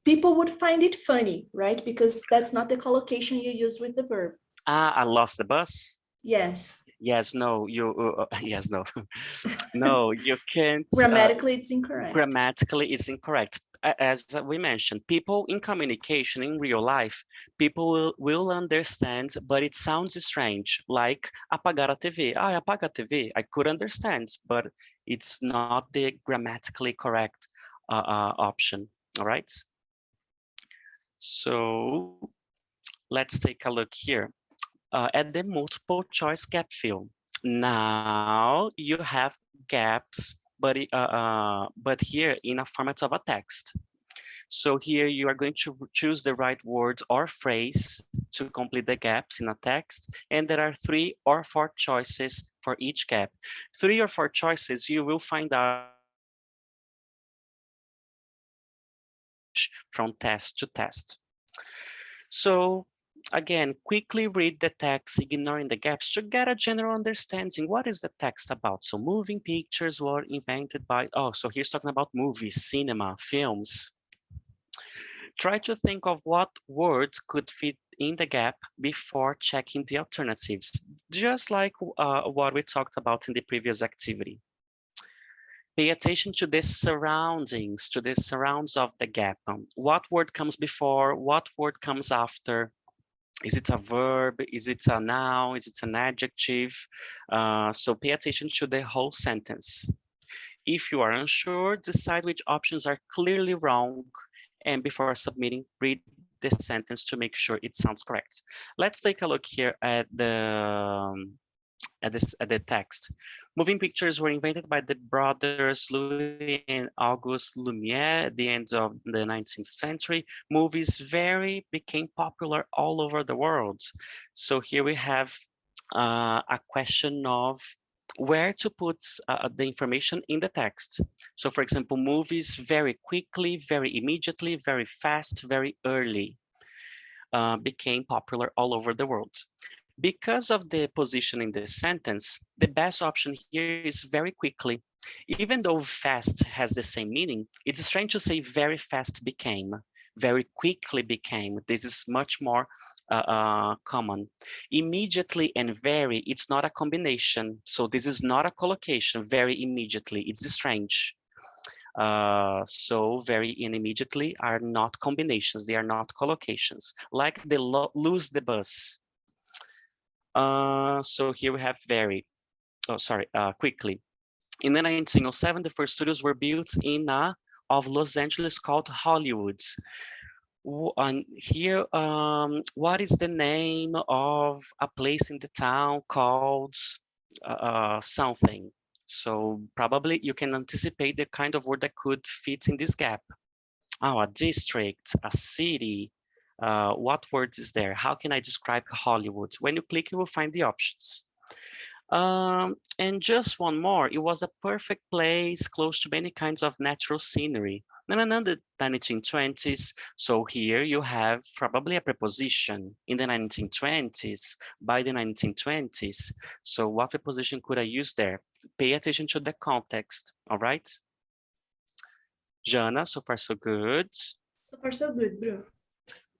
people would find it funny, right? Because that's not the collocation you use with the verb. I lost the bus. Yes. Yes, no, yes, no. No, you can't. Grammatically, it's incorrect. Grammatically, it's incorrect. As we mentioned, people in communication in real life, people will understand, but it sounds strange, like apagar a TV. Apaga a TV. I could understand, but it's not the grammatically correct option. All right. So let's take a look here at the multiple choice gap fill. Now you have gaps, but here in a format of a text. So here you are going to choose the right word or phrase to complete the gaps in a text. And there are 3 or 4 choices for each gap. 3 or 4 choices you will find out from test to test. So again, quickly read the text, ignoring the gaps to get a general understanding. What is the text about? So moving pictures were invented by, so here's talking about movies, cinema, films. Try to think of what words could fit in the gap before checking the alternatives, just like what we talked about in the previous activity. Pay attention to the surroundings, to the surrounds of the gap. What word comes before, what word comes after? Is it a verb? Is it a noun? Is it an adjective? So pay attention to the whole sentence. If you are unsure, decide which options are clearly wrong, and before submitting, read the sentence to make sure it sounds correct. Let's take a look here at the text. Moving pictures were invented by the brothers Louis and Auguste Lumiere at the end of the 19th century. Movies became popular all over the world. So here we have a question of where to put the information in the text. So for example, movies very quickly, very immediately, very fast, very early became popular all over the world. Because of the position in the sentence, the best option here is very quickly. Even though fast has the same meaning, it's strange to say very fast became, very quickly became. This is much more common. Immediately and very, it's not a combination. So this is not a collocation, very immediately, it's strange. So very and immediately are not combinations, they are not collocations, like they lose the bus. So here we have very, quickly. In the 1907, the first studios were built in of Los Angeles called Hollywood. And here, what is the name of a place in the town called something? So probably you can anticipate the kind of word that could fit in this gap. Oh, a district, a city. What words is there? How can I describe Hollywood? When you click, you will find the options. And just one more, it was a perfect place close to many kinds of natural scenery. No, the 1920s. So here you have probably a preposition in the 1920s, by the 1920s. So what preposition could I use there? Pay attention to the context, all right? Jana, so far so good. So far, so good, bro.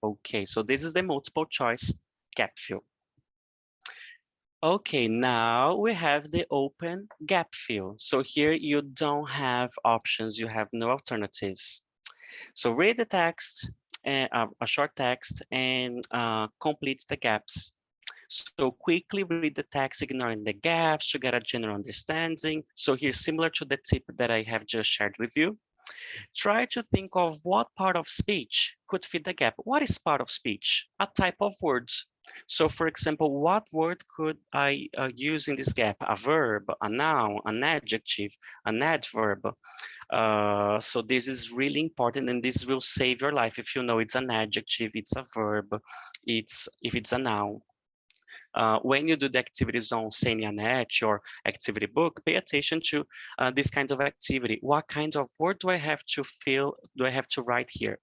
Okay, so this is the multiple choice gap fill. Okay, now we have the open gap fill. So here you don't have options, you have no alternatives. So read the text, a short text, and complete the gaps. So quickly read the text, ignoring the gaps to get a general understanding. So here, similar to the tip that I have just shared with you, try to think of what part of speech could fit the gap. What is part of speech? A type of words. So for example, what word could I use in this gap? A verb, a noun, an adjective, an adverb. So this is really important, and this will save your life if you know it's an adjective, it's a verb, if it's a noun. When you do the activities on CNA or activity book, pay attention to this kind of activity. What kind of word do I have to fill? Do I have to write here?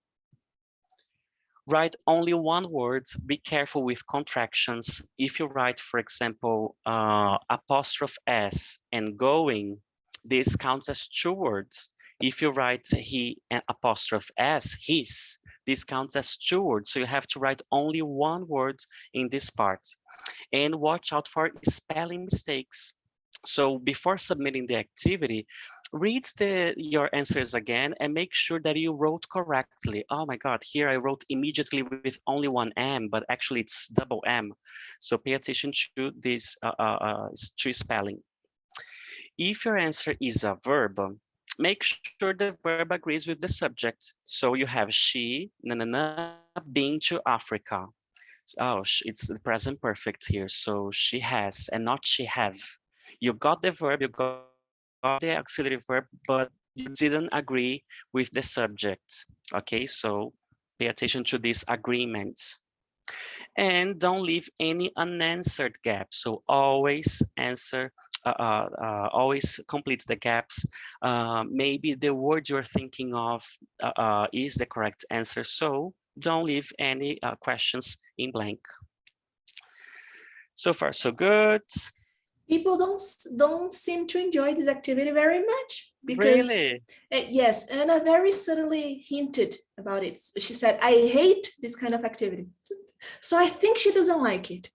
Write only one word. Be careful with contractions. If you write, for example, apostrophe S and going, this counts as two words. If you write he and apostrophe S, his, this counts as two words. So you have to write only one word in this part. And watch out for spelling mistakes. So before submitting the activity, read your answers again and make sure that you wrote correctly. Oh my God, here I wrote immediately with only one M, but actually it's double M. So pay attention to this to spelling. If your answer is a verb, make sure the verb agrees with the subject. So you have she, been to Africa. Oh, it's the present perfect here. So she has and not she have. You got the verb, you got the auxiliary verb, but you didn't agree with the subject. Okay, so pay attention to these agreements. And don't leave any unanswered gaps. So always answer, always complete the gaps. Maybe the word you're thinking of is the correct answer. So don't leave any questions in blank. So far, so good. People don't seem to enjoy this activity very much because Really? Yes, Anna very subtly hinted about it. She said, I hate this kind of activity. So I think she doesn't like it.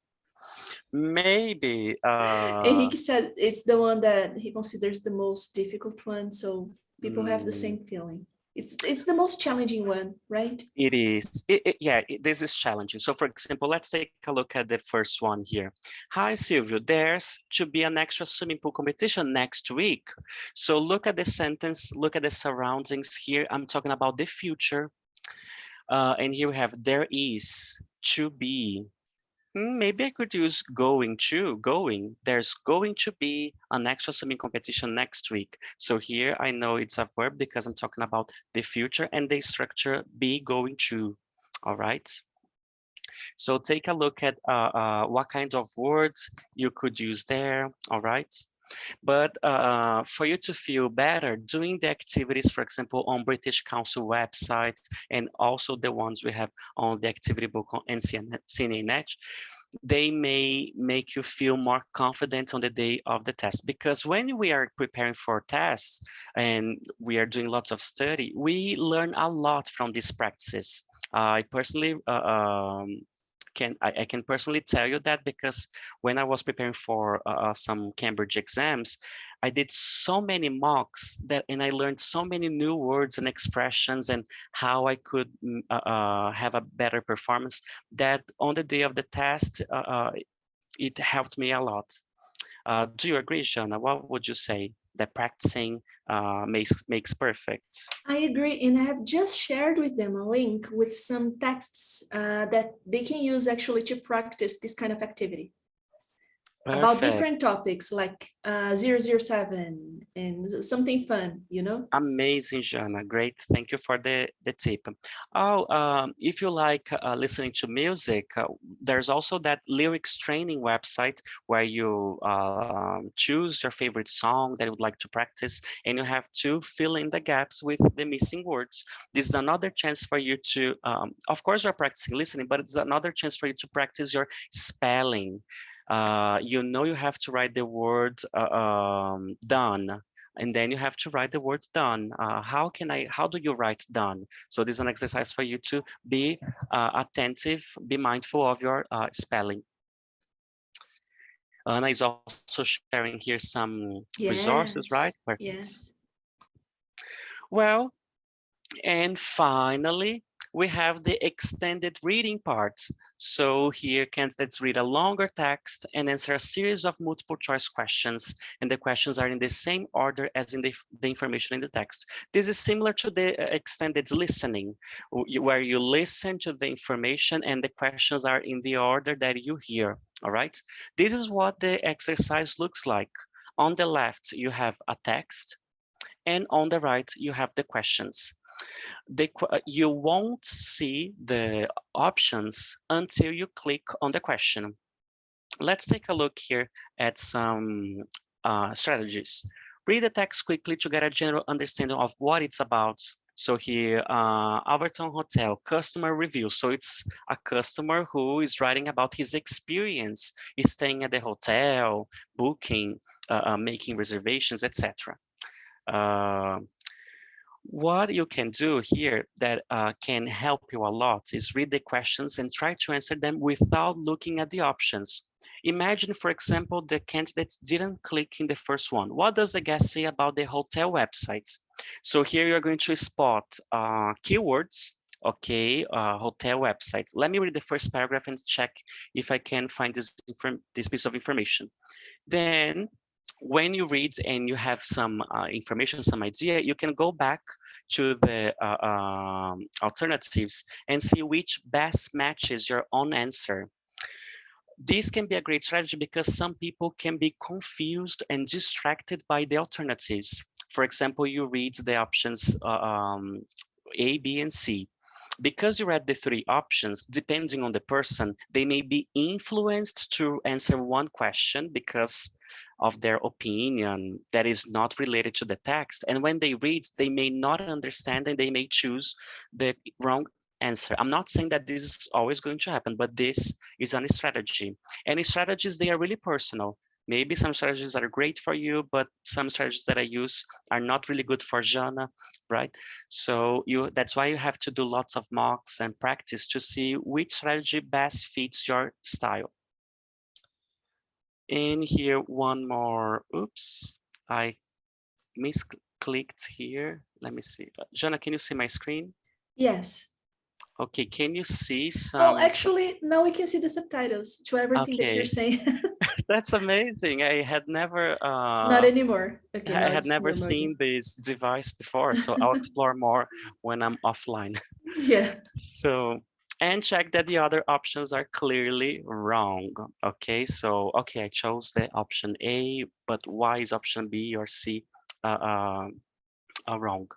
Maybe. Henrique said it's the one that he considers the most difficult one. So people have the mm, same feeling. It's the most challenging one, right? It is. This is challenging. So for example, let's take a look at the first one here. Hi, Silvio. There's to be an extra swimming pool competition next week. So look at the sentence, look at the surroundings here. I'm talking about the future. And here we have there is to be. Maybe I could use going to, going. There's going to be an extra swimming competition next week. So here I know it's a verb because I'm talking about the future and the structure be going to, all right? So take a look at what kinds of words you could use there, all right? But for you to feel better, doing the activities, for example, on British Council website, and also the ones we have on the activity book on CNA, they may make you feel more confident on the day of the test. Because when we are preparing for tests and we are doing lots of study, we learn a lot from these practices. I personally I can personally tell you that because when I was preparing for some Cambridge exams, I did so many mocks and I learned so many new words and expressions and how I could have a better performance, that on the day of the test, it helped me a lot. Do you agree, Shana? What would you say? That practicing makes perfect. I agree, and I have just shared with them a link with some texts that they can use actually to practice this kind of activity about Perfect. different topics like 007 and something fun, you know? Amazing, Jana. Great. Thank you for the tip. Oh, if you like listening to music, there's also that lyrics training website where you choose your favorite song that you would like to practice, and you have to fill in the gaps with the missing words. This is another chance for you to, of course, you're practicing listening, but it's another chance for you to practice your spelling. You know you have to write the word done, and then you have to write the words done. How do you write done? So this is an exercise for you to be attentive, be mindful of your spelling. Anna is also sharing here some resources, right? Yes, Perfect. yes. Well, and finally, we have the extended reading part. So here candidates read a longer text and answer a series of multiple choice questions. And the questions are in the same order as in the information in the text. This is similar to the extended listening, where you listen to the information and the questions are in the order that you hear, all right? This is what the exercise looks like. On the left, you have a text, and on the right, you have the questions. You won't see the options until you click on the question. Let's take a look here at some strategies. Read the text quickly to get a general understanding of what it's about. So here, Alberton Hotel customer review. So it's a customer who is writing about his experience, is staying at the hotel, booking, making reservations, etc. What you can do here that can help you a lot is read the questions and try to answer them without looking at the options. Imagine, for example, the candidates didn't click in the first one. What does the guest say about the hotel websites? So here you're going to spot keywords, okay, hotel websites. Let me read the first paragraph and check if I can find this piece of information. Then when you read and you have some information, some idea, you can go back to the alternatives and see which best matches your own answer. This can be a great strategy because some people can be confused and distracted by the alternatives. For example, you read the options A, B, and C. Because you read the three options, depending on the person, they may be influenced to answer one question because of their opinion that is not related to the text. And when they read, they may not understand and they may choose the wrong answer. I'm not saying that this is always going to happen, but this is a strategy. And strategies, they are really personal. Maybe some strategies that are great for you, but some strategies that I use are not really good for Jana, right? So that's why you have to do lots of mocks and practice to see which strategy best fits your style. And here one more, oops, I misclicked here. Let me see. Jana, can you see my screen? Yes. Okay, can you see Oh, some? actually, now we can see the subtitles to everything that you're Okay, saying. that's amazing. Not anymore. Okay, I now had it's never normal again. seen this device before, so I'll explore more when I'm offline. Yeah. So, and check that the other options are clearly wrong. Okay, so, okay, I chose the option A, but why is option B or C wrong?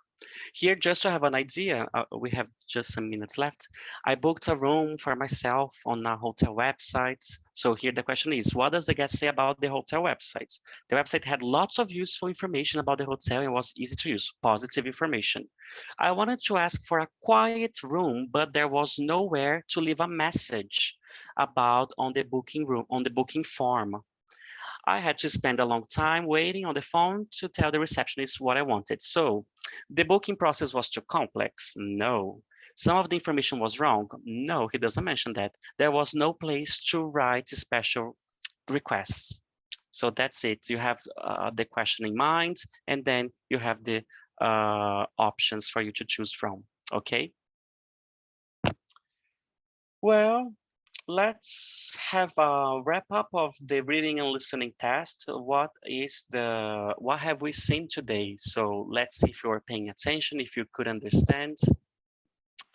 Here, just to have an idea, we have just some minutes left. I booked a room for myself on a hotel website. So here the question is, what does the guest say about the hotel website? The website had lots of useful information about the hotel and was easy to use, positive information. I wanted to ask for a quiet room, but there was nowhere to leave a message about on the booking room, on the booking form. I had to spend a long time waiting on the phone to tell the receptionist what I wanted. So the booking process was too complex? No. Some of the information was wrong. No, he doesn't mention that. There was no place to write special requests. So that's it. You have the question in mind, and then you have the options for you to choose from. Okay. Well, let's have a wrap up of the reading and listening test. What have we seen today? So let's see if you are paying attention, if you could understand.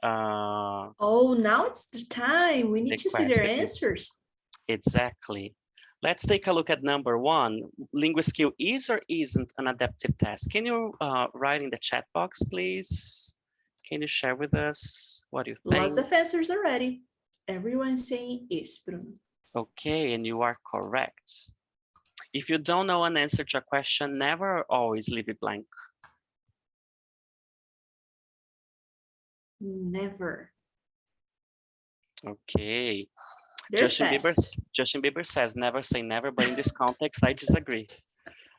Oh, now it's the time. We need to see their question. answers. Exactly. Let's take a look at number 1. Linguaskill is or isn't an adaptive test? Can you write in the chat box, please? Can you share with us what you think? Lots of answers already. Everyone's saying is, Bruno. Okay, and you are correct. If you don't know an answer to a question, never or always leave it blank. Never. Okay. They're Justin fast. Bieber says never say never, but in this context, I disagree.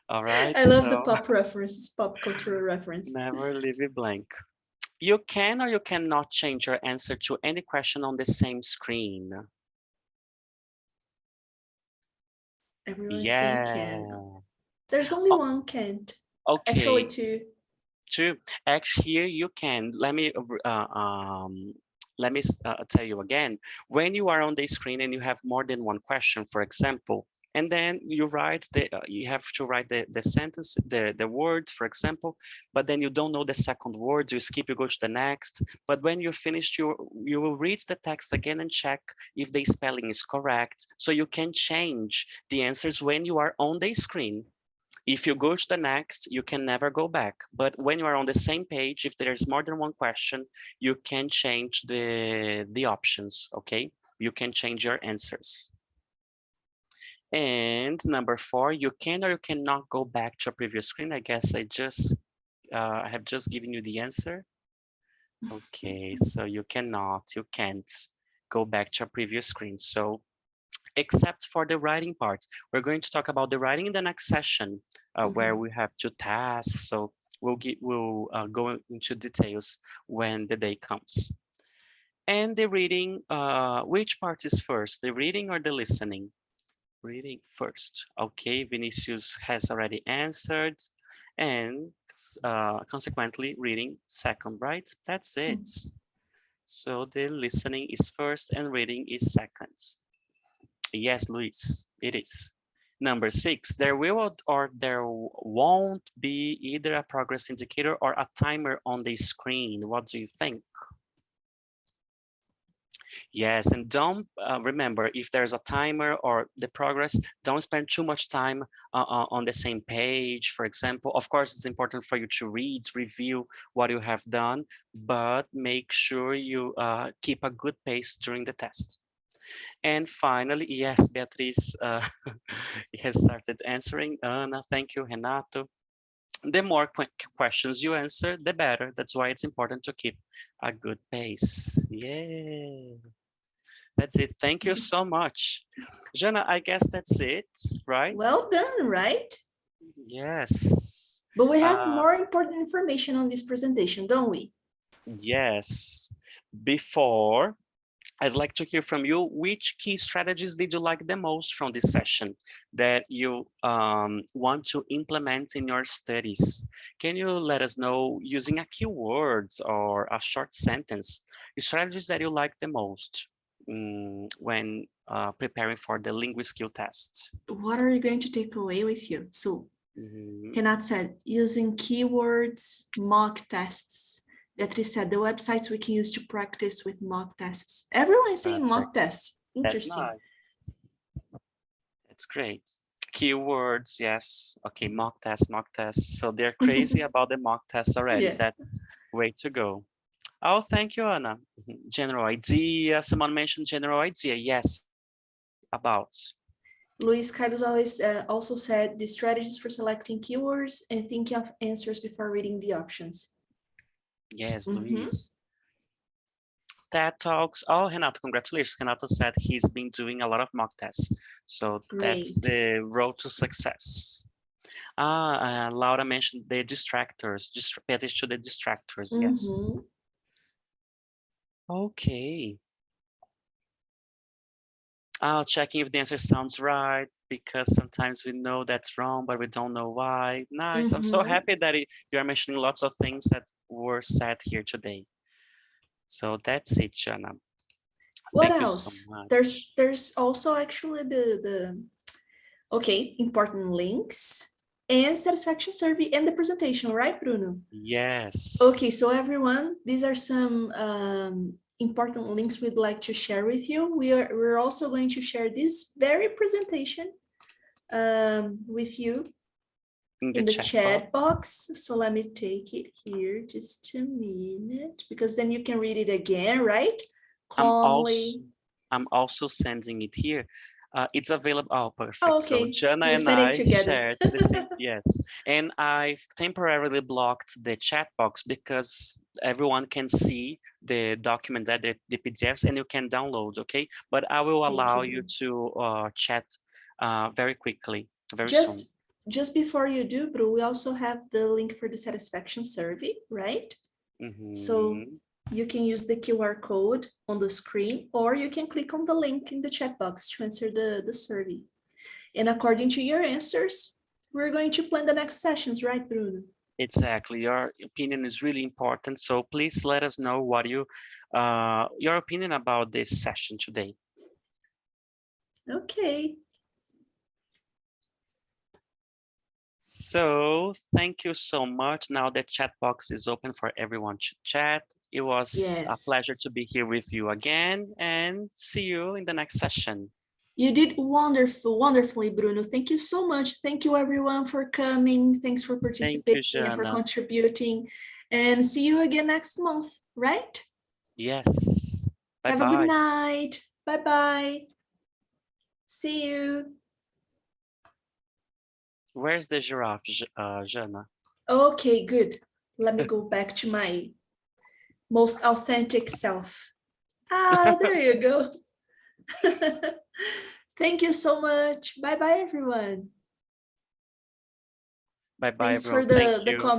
All right. I love the pop references, pop cultural reference. Never leave it blank. You can or you cannot change your answer to any question on the same screen. Everyone's saying can. There's only one can't. Okay. Actually, two. Two. Actually, here you can. Let me tell you again. When you are on the screen and you have more than one question, for example, and then you write you have to write the sentence, the word, for example, but then you don't know the second word, you skip, you go to the next. But when you're finished, you will read the text again and check if the spelling is correct. So you can change the answers when you are on the screen. If you go to the next, you can never go back. But when you are on the same page, if there's more than one question, you can change the options, okay? You can change your answers. And number 4, you can or you cannot go back to a previous screen. I guess I have just given you the answer. Okay, so you can't go back to a previous screen. So except for the writing part, we're going to talk about the writing in the next session, where we have 2 tasks. So we'll go into details when the day comes. And the reading, which part is first, the reading or the listening? Reading first. Okay, Vinicius has already answered, and consequently reading second, right? That's it. So the listening is first and reading is second. Yes, Luis, it is. Number 6, there will or there won't be either a progress indicator or a timer on the screen. What do you think? Yes, and don't remember, if there's a timer or the progress, don't spend too much time on the same page, for example. Of course, it's important for you to read, review what you have done, but make sure you keep a good pace during the test. And finally, yes, Beatriz has started answering. Ana, thank you, Renato. The more questions you answer, the better. That's why it's important to keep a good pace. Yeah, that's it. Thank you so much. Jana, I guess that's it, right? Well done, right? Yes. But we have more important information on this presentation, don't we? Yes. Before, I'd like to hear from you, which key strategies did you like the most from this session that you want to implement in your studies? Can you let us know using a keyword or a short sentence, the strategies that you like the most when preparing for the Linguaskill test? What are you going to take away with you? So, Renat said, using keywords, mock tests. Beatriz said, the websites we can use to practice with mock tests. Everyone's saying mock tests. Interesting. That's nice. That's great. Keywords, yes. Okay, mock tests. So they're crazy about the mock tests already. Yeah. That's way to go. Oh, thank you, Anna. General idea. Someone mentioned general idea. Yes, about. Luis Carlos also said the strategies for selecting keywords and thinking of answers before reading the options. Yes, Luis. TED Talks. Oh, Renato, congratulations. Renato said he's been doing a lot of mock tests. So that's the road to success. Laura mentioned the distractors. Just pay attention to the distractors. Yes. Okay. Checking if the answer sounds right, because sometimes we know that's wrong, but we don't know why. Nice. I'm so Mhm. happy that you are mentioning lots of things that were said here today. So that's it, Jana. What Thank you so else? much. There's also actually the okay, important links and satisfaction survey and the presentation, right, Bruno? Yes. Okay, so everyone, these are some important links we'd like to share with you. We're also going to share this very presentation with you In the in the chat box. chat box. So let me take it here just a minute, because then you can read it again, right? Calmly. I'm also sending it here. It's available. Oh, Oh, perfect. So okay, Jana we and send it I together. shared the same. Yes, and I've temporarily blocked the chat box because everyone can see the document that the PDFs and you can download. Okay, but I will Thank allow you, you Bruno. to chat very quickly, very soon. Just before you do, Bru, we also have the link for the satisfaction survey, right? So Mhm. you can use the QR code on the screen, or you can click on the link in the chat box to answer the survey. And according to your answers, we're going to plan the next sessions, right, Bruno? Exactly. Your opinion is really important. So please let us know what your opinion about this session today. Okay. So thank you so much. Now the chat box is open for everyone to chat. It was a pleasure Yes. to be here with you again and see you in the next session. You did wonderfully, Bruno. Thank you so much. Thank you, everyone, for coming. Thanks for Thank you, participating and for Jana. contributing. And see you again next month, right? Yes. Have a good Bye-bye. night. Bye-bye. See you. Where's the giraffe, Jana? Okay, good. Let me go back to my most authentic self. There you go. Thank you so much. Bye-bye, everyone. Bye-bye, Thanks for everyone. Thank the you. comment.